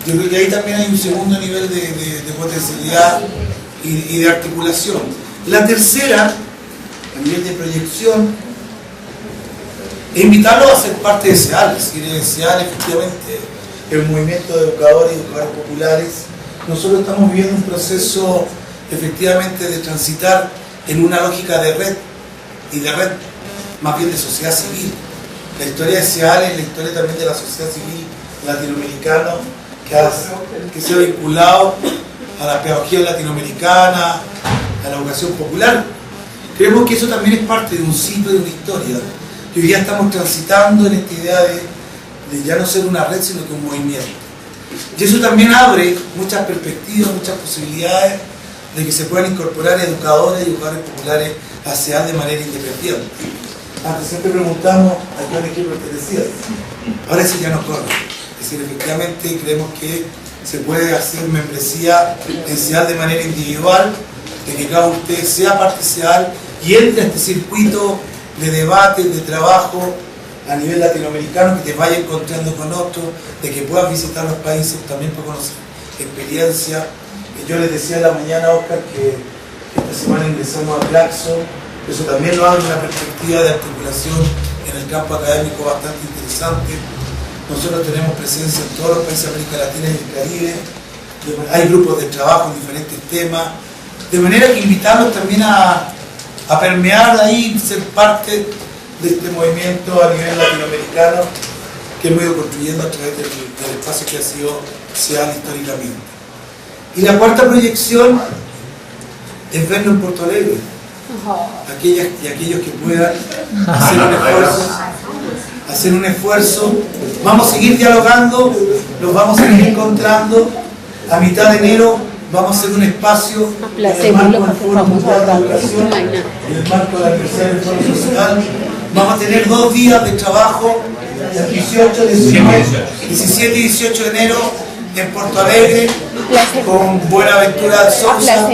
Yo creo que ahí también hay un segundo nivel de potencialidad y de articulación. La tercera, a nivel de proyección, es invitarlos a ser parte de SEAL. Es decir, SEAL efectivamente el movimiento de educadores y educadores populares. Nosotros estamos viviendo un proceso efectivamente de transitar en una lógica de red, y de red más bien de sociedad civil. La historia de SEAL es la historia también de la sociedad civil latinoamericana que se ha vinculado a la pedagogía latinoamericana, a la educación popular. Creemos que eso también es parte de un ciclo, de una historia. Y hoy día estamos transitando en esta idea de ya no ser una red, sino que un movimiento. Y eso también abre muchas perspectivas, muchas posibilidades de que se puedan incorporar educadores y educadores populares a SEAL de manera independiente. Antes siempre preguntamos a qué equipo pertenecía. Ahora eso ya no corre. Es decir, efectivamente creemos que se puede hacer membresía en SEAL de manera individual, de que cada uno de ustedes sea parte de SEAL y entre a este circuito de debate, de trabajo a nivel latinoamericano, que te vaya encontrando con otros, de que puedas visitar los países también para conocer experiencia. Yo les decía en la mañana, Oscar, que esta semana ingresamos a Claxo. Eso también nos abre una perspectiva de articulación en el campo académico bastante interesante. Nosotros tenemos presencia en todos los países de América Latina y el Caribe. Hay grupos de trabajo en diferentes temas. De manera que invitarlos también a permear ahí, ser parte de este movimiento a nivel latinoamericano que hemos ido construyendo a través del espacio que ha sido SEAL históricamente. Y la cuarta proyección es vernos en Porto Alegre. Aquellas y aquellos que puedan hacer un esfuerzo. Vamos a seguir dialogando, nos vamos a seguir encontrando. A mitad de enero vamos a hacer un espacio en el marco del Foro Mundial de la Educación, en el marco de la Universidad del Foro Social. Vamos a tener 2 días de trabajo, el 18, 19, 17 y 18 de enero en Porto Alegre, con Buenaventura de Sousa.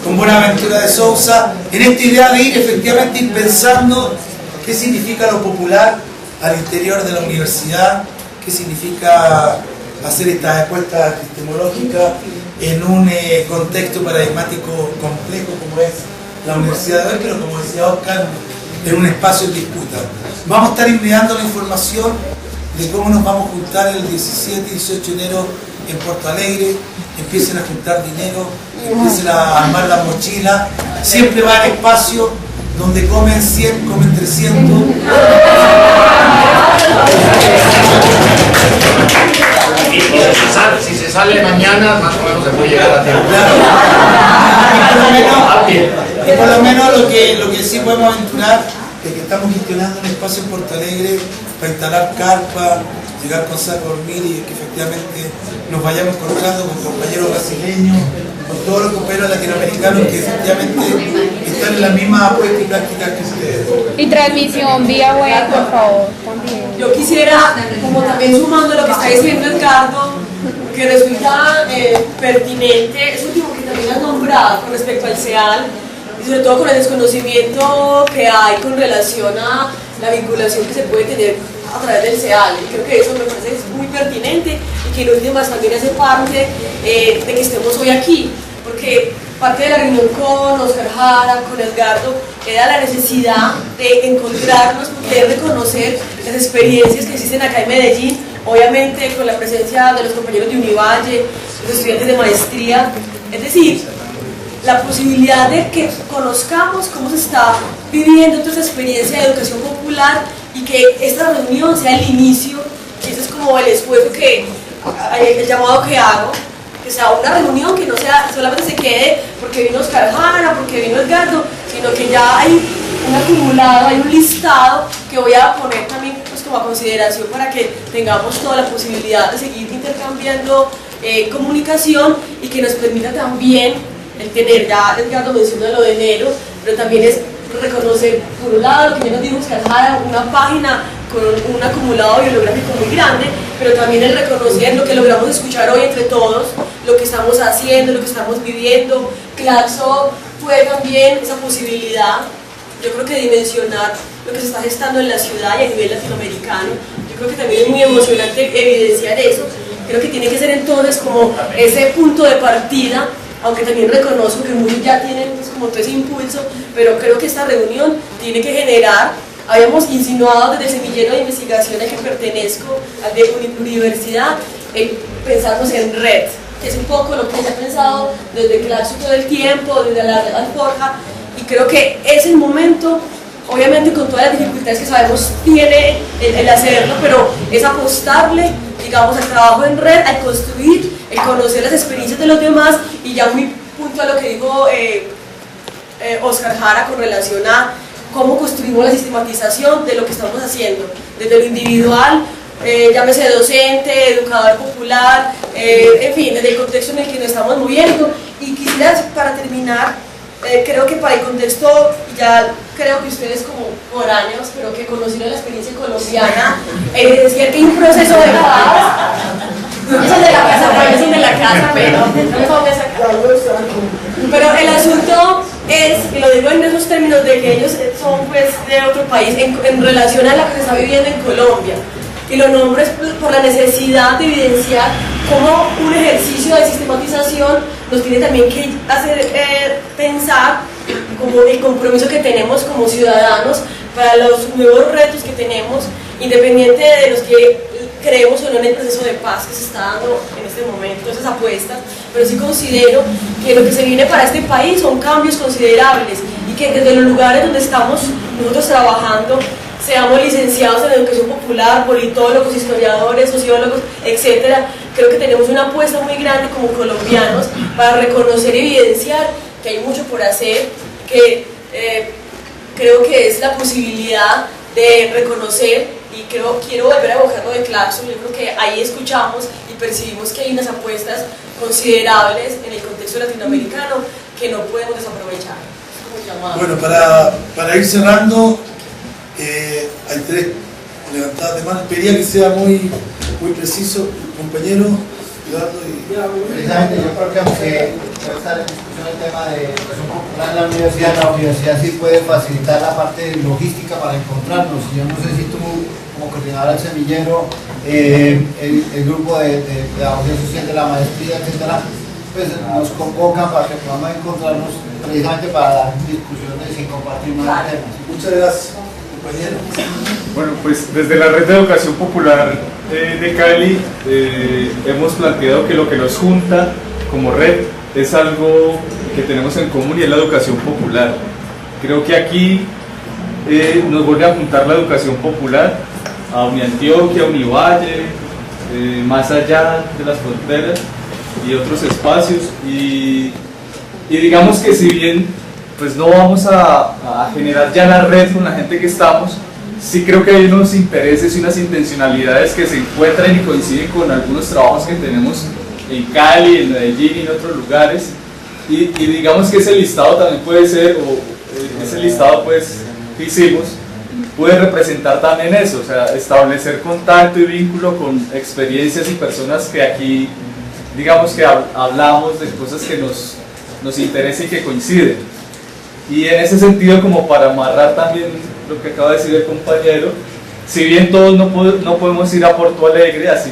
Con Buenaventura de Sousa, en esta idea de ir efectivamente ir pensando qué significa lo popular al interior de la universidad, qué significa hacer esta apuesta epistemológica en un contexto paradigmático complejo como es la universidad de hoy, pero como decía Oscar, en un espacio en disputa. Vamos a estar enviando la información de cómo nos vamos a juntar el 17 y 18 de enero en Porto Alegre. Empiecen a juntar dinero, empiecen a armar la mochila. Siempre va al espacio donde comen 100, comen 300. Si se sale mañana, más o menos se puede llegar a tiempo. Y por lo menos lo que sí podemos aventurar es que estamos gestionando un espacio en Porto Alegre para instalar carpa, llegar con saco a dormir y que efectivamente nos vayamos encontrando con compañeros brasileños, con todos los compañeros latinoamericanos que efectivamente están en la misma apuesta y práctica que ustedes. Y transmisión vía web, por favor, también. Yo quisiera, como también sumando lo que está diciendo Edgardo, que resulta pertinente, es último que también has nombrado con respecto al CEAL, y sobre todo con el desconocimiento que hay con relación a la vinculación que se puede tener a través del CEAL. Y creo que eso me parece muy pertinente y que en últimas también hace parte de que estemos hoy aquí, porque parte de la reunión con Oscar Jara, con Edgardo, era la necesidad de encontrarnos, poder reconocer las experiencias que existen acá en Medellín, obviamente con la presencia de los compañeros de Univalle, los estudiantes de maestría, es decir, la posibilidad de que conozcamos cómo se está viviendo toda esa experiencia de educación popular y que esta reunión sea el inicio, que ese es como el esfuerzo el llamado que hago, que sea una reunión que no sea solamente se quede porque vino Oscar Jara, porque vino Edgardo, sino que ya hay un acumulado, hay un listado que voy a poner también pues, como a consideración para que tengamos toda la posibilidad de seguir intercambiando comunicación y que nos permita también el tener, ya Edgardo menciona lo de enero, pero también es reconocer, por un lado, lo que ya nos dijo Oscar Jara, una página con un acumulado bibliográfico muy grande, pero también el reconocer lo que logramos escuchar hoy entre todos, lo que estamos haciendo, lo que estamos viviendo. Claxo fue también esa posibilidad, yo creo que dimensionar lo que se está gestando en la ciudad y a nivel latinoamericano. Yo creo que también es muy emocionante evidenciar eso. Creo que tiene que ser entonces como ese punto de partida, aunque también reconozco que muchos ya tienen pues, como todo ese impulso, pero creo que esta reunión tiene que generar, habíamos insinuado desde el semillero de investigación al que pertenezco, al de Universidad, pensarnos en red, que es un poco lo que se ha pensado desde Claxo todo el tiempo, desde la red Alforja, y creo que es el momento, obviamente con todas las dificultades que sabemos tiene el hacerlo, pero es apostarle, digamos, al trabajo en red, al construir, el conocer las experiencias de los demás, y ya muy puntual a lo que dijo Oscar Jara con relación a cómo construimos la sistematización de lo que estamos haciendo, desde lo individual, llámese docente, educador popular, en fin, desde el contexto en el que nos estamos moviendo. Y quisiera, para terminar, creo que para el contexto, ya creo que ustedes como foráneos, pero que conocieron la experiencia colombiana, decir que hay un proceso de paz. No son de la casa, pues son de la casa, pero no me pongas acá. Pero el asunto es, y lo digo en esos términos de que ellos son pues de otro país, en relación a lo que se está viviendo en Colombia. Y lo nombro es por la necesidad de evidenciar cómo un ejercicio de sistematización nos tiene también que hacer pensar como el compromiso que tenemos como ciudadanos para los nuevos retos que tenemos, independiente de los que creemos o no en el proceso de paz que se está dando en este momento, esas apuestas, pero sí considero que lo que se viene para este país son cambios considerables y que desde los lugares donde estamos nosotros trabajando, seamos licenciados en educación popular, politólogos, historiadores, sociólogos, etcétera, creo que tenemos una apuesta muy grande como colombianos para reconocer y evidenciar que hay mucho por hacer, que creo que es la posibilidad de reconocer, y quiero volver a evocar lo de Claxon. Yo creo que ahí escuchamos y percibimos que hay unas apuestas considerables en el contexto latinoamericano que no podemos desaprovechar. Bueno, para ir cerrando, hay 3 levantadas de manos. Pedía que sea muy preciso, compañero. Precisamente yo creo que aunque puede estar en discusión el tema de educación popular en la universidad sí puede facilitar la parte logística para encontrarnos. Yo no sé si tú, como coordinadora del semillero, el grupo de pedagogía social de la maestría, etcétera, pues nos convocan para que podamos encontrarnos precisamente para dar discusiones y compartir más temas. Muchas gracias, compañero. Bueno, pues desde la Red de Educación Popular de Cali hemos planteado que lo que nos junta como red es algo que tenemos en común y es la educación popular. Creo que aquí nos vuelve a juntar la educación popular a Uniantioquia, Univalle, más allá de las fronteras y otros espacios, y digamos que si bien pues no vamos a generar ya la red con la gente que estamos, sí creo que hay unos intereses y unas intencionalidades que se encuentran y coinciden con algunos trabajos que tenemos en Cali, en Medellín y en otros lugares, y digamos que ese listado también puede ser, o ese listado pues que hicimos, puede representar también eso, o sea, establecer contacto y vínculo con experiencias y personas que aquí, digamos que hablamos de cosas que nos interesan y que coinciden. Y en ese sentido, como para amarrar también lo que acaba de decir el compañero, si bien todos no podemos ir a Porto Alegre, así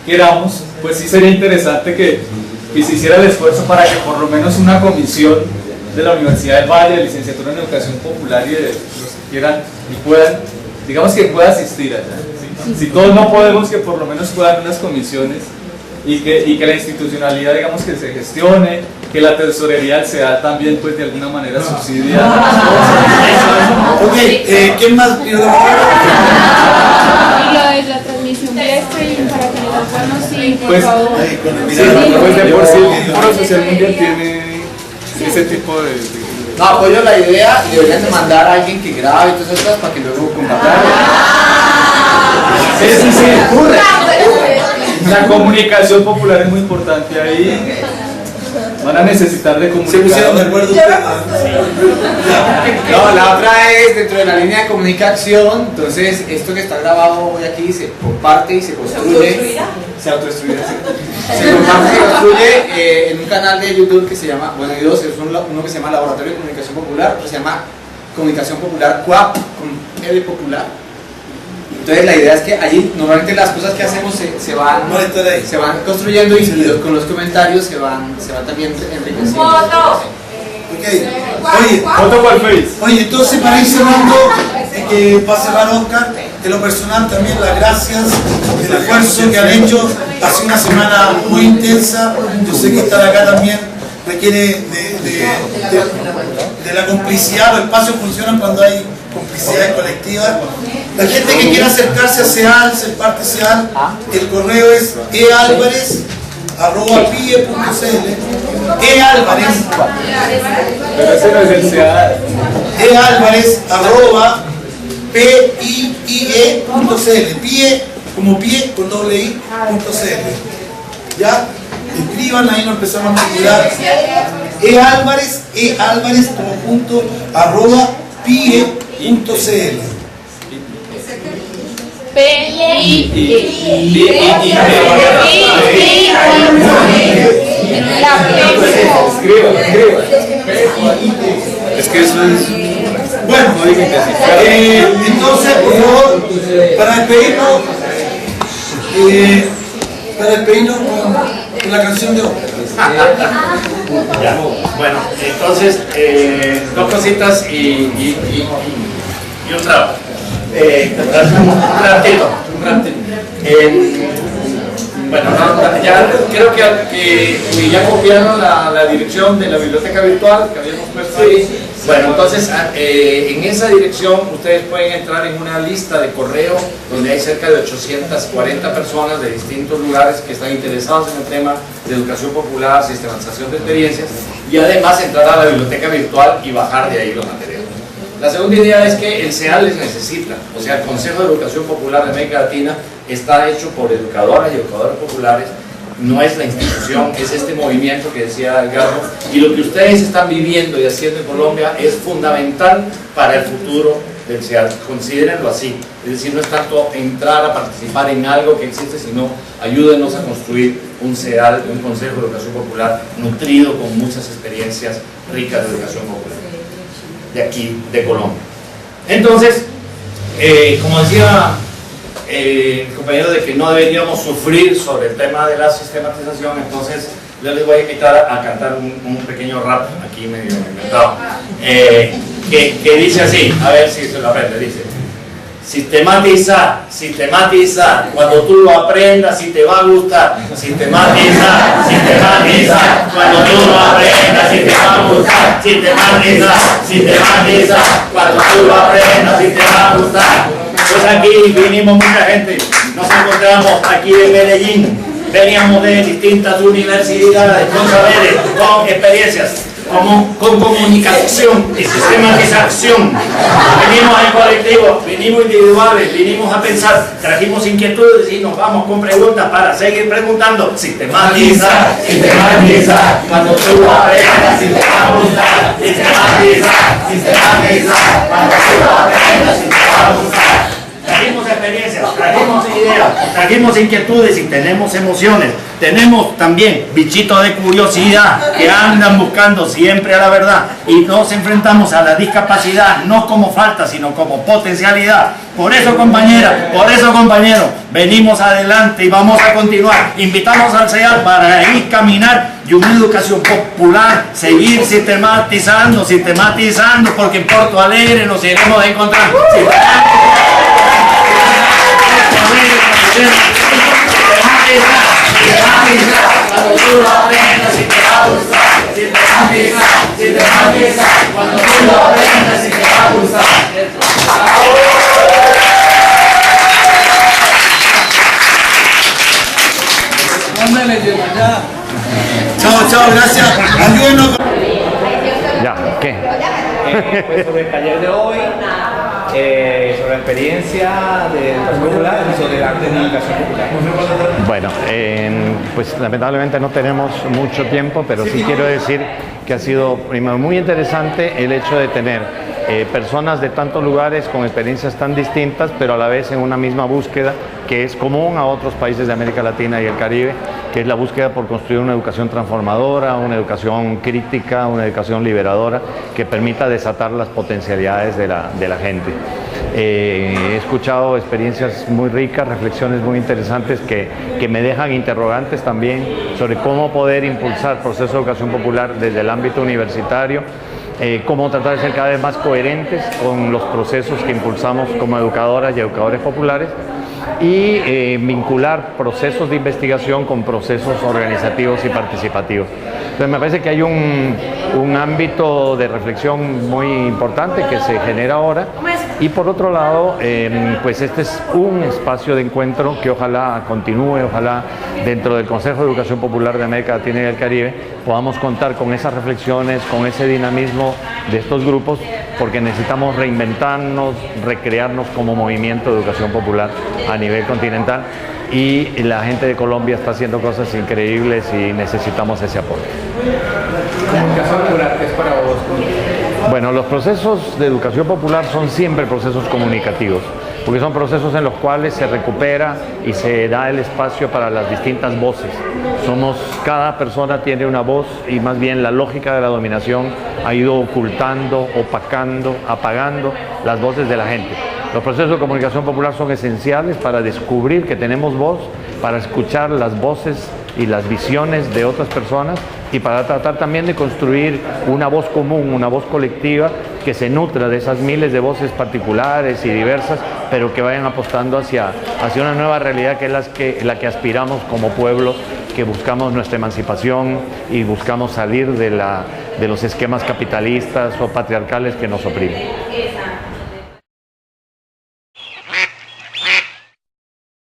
queramos, pues sí sería interesante que se hiciera el esfuerzo para que por lo menos una comisión de la Universidad del Valle, de licenciatura en Educación Popular y de los que quieran y puedan, digamos que pueda asistir allá. ¿Sí? Si todos no podemos, que por lo menos puedan unas comisiones y que la institucionalidad, digamos, que se gestione, que la tesorería del CEA también pues de alguna manera subsidia. Ok, ¿quién más? Y lo de la transmisión vía streaming para que nos conozcan, por pues, favor. Pues de por sí el Foro Social Mundial tiene ese tipo de... No, apoyo la idea y deberían de mandar a alguien que grabe y todas esas cosas para que luego compartan. Sí, ocurre. La comunicación popular es muy importante ahí. Van a necesitar de comunicación. No, la otra es dentro de la línea de comunicación. Entonces, esto que está grabado hoy aquí se comparte y se construye. Se autodestruirá. Se comparte y se construye en un canal de YouTube que se llama, bueno, hay dos, es uno que se llama Laboratorio de Comunicación Popular, otro se llama Comunicación Popular CUAP, con L popular. Entonces la idea es que allí normalmente las cosas que hacemos se van construyendo y con los comentarios se van también enriqueciendo. Oye, entonces para ir cerrando, que va a cerrar Oscar, en lo personal también las gracias, el esfuerzo que han hecho, ha sido una semana muy intensa, yo sé que estar acá también requiere de la complicidad, los espacios funcionan cuando hay complicidades colectivas. La gente que quiera acercarse a CEAL, ser parte de CEAL, el correo es ealvarez@pie.cl, ealvarez@pie.cl, pie como pie con doble i.cl. Ya, escriban, ahí nos empezamos a matricular. ealvarez como punto @pie.cl. Es que eso es... Bueno, entonces, por favor, para despedirnos con la canción de hoy. Ya. Bueno, entonces, dos cositas y un trabajo. Un ratito. Bueno, ya creo que ya copiaron la dirección de la biblioteca virtual que habíamos puesto ahí. Bueno, entonces en esa dirección ustedes pueden entrar en una lista de correo donde hay cerca de 840 personas de distintos lugares que están interesados en el tema de educación popular, sistematización de experiencias, y además entrar a la biblioteca virtual y bajar de ahí los materiales. La segunda idea es que el CEAL les necesita, o sea, el Consejo de Educación Popular de América Latina está hecho por educadoras y educadores populares, no es la institución, es este movimiento que decía Edgardo, y lo que ustedes están viviendo y haciendo en Colombia es fundamental para el futuro del CEAL, considérenlo así, es decir, no es tanto entrar a participar en algo que existe, sino ayúdenos a construir un CEAL, un Consejo de Educación Popular nutrido con muchas experiencias ricas de educación popular de aquí, de Colombia. Entonces, como decía el compañero, de que no deberíamos sufrir sobre el tema de la sistematización, entonces yo les voy a invitar a cantar un pequeño rap aquí medio inventado, que dice así, a ver si se lo aprende, dice: sistematizar, sistematizar, cuando tú lo aprendas y te va a gustar. Sistematizar, sistematizar, cuando tú lo aprendas y te va a gustar. Sistematizar, sistematizar, cuando tú lo aprendas y te va a gustar. Pues aquí vinimos mucha gente, nos encontramos aquí en Medellín, veníamos de distintas universidades con saberes, con experiencias, con comunicación y sistematización. Vinimos en colectivo, vinimos individuales, vinimos a pensar, trajimos inquietudes y nos vamos con preguntas para seguir preguntando. Sistematizar, sistematizar, cuando tú aprendas y te va a gustar. Sistematizar, sistematizar, cuando tú aprendas y te va a gustar. Trajimos experiencias, trajimos ideas, trajimos inquietudes y tenemos emociones. Tenemos también bichitos de curiosidad que andan buscando siempre a la verdad, y nos enfrentamos a la discapacidad no como falta, sino como potencialidad. Por eso, compañera, por eso, compañero, venimos adelante y vamos a continuar. Invitamos al CEAL para ir caminar y una educación popular, seguir sistematizando, porque en Porto Alegre nos iremos a encontrar. Cuando tú lo aprendas y te va a gustar. Cuando tú lo aprendas y te va a gustar. Chao, chao, gracias. Ayúdenos. Ya, ¿qué? Pues sobre el taller de hoy, sobre la experiencia de educación popular y sobre el arte de educación popular. Bueno, pues lamentablemente no tenemos mucho tiempo, pero sí quiero decir que ha sido primero muy interesante el hecho de tener personas de tantos lugares con experiencias tan distintas, pero a la vez en una misma búsqueda que es común a otros países de América Latina y el Caribe, que es la búsqueda por construir una educación transformadora, una educación crítica, una educación liberadora que permita desatar las potencialidades de la gente. He escuchado experiencias muy ricas, reflexiones muy interesantes que me dejan interrogantes también sobre cómo poder impulsar procesos de educación popular desde el ámbito universitario, cómo tratar de ser cada vez más coherentes con los procesos que impulsamos como educadoras y educadores populares, y vincular procesos de investigación con procesos organizativos y participativos. Entonces me parece que hay un ámbito de reflexión muy importante que se genera ahora, y por otro lado, pues este es un espacio de encuentro que ojalá continúe, ojalá dentro del Consejo de Educación Popular de América Latina y el Caribe podamos contar con esas reflexiones, con ese dinamismo de estos grupos, porque necesitamos reinventarnos, recrearnos como movimiento de educación popular a nivel continental, y la gente de Colombia está haciendo cosas increíbles y necesitamos ese apoyo. ¿Comunicación popular qué es para vos? Bueno, los procesos de educación popular son siempre procesos comunicativos, porque son procesos en los cuales se recupera y se da el espacio para las distintas voces. Cada persona tiene una voz, y más bien la lógica de la dominación ha ido ocultando, opacando, apagando las voces de la gente. Los procesos de comunicación popular son esenciales para descubrir que tenemos voz, para escuchar las voces y las visiones de otras personas, y para tratar también de construir una voz común, una voz colectiva que se nutra de esas miles de voces particulares y diversas, pero que vayan apostando hacia una nueva realidad que es la que aspiramos como pueblo que buscamos nuestra emancipación y buscamos salir de los esquemas capitalistas o patriarcales que nos oprimen.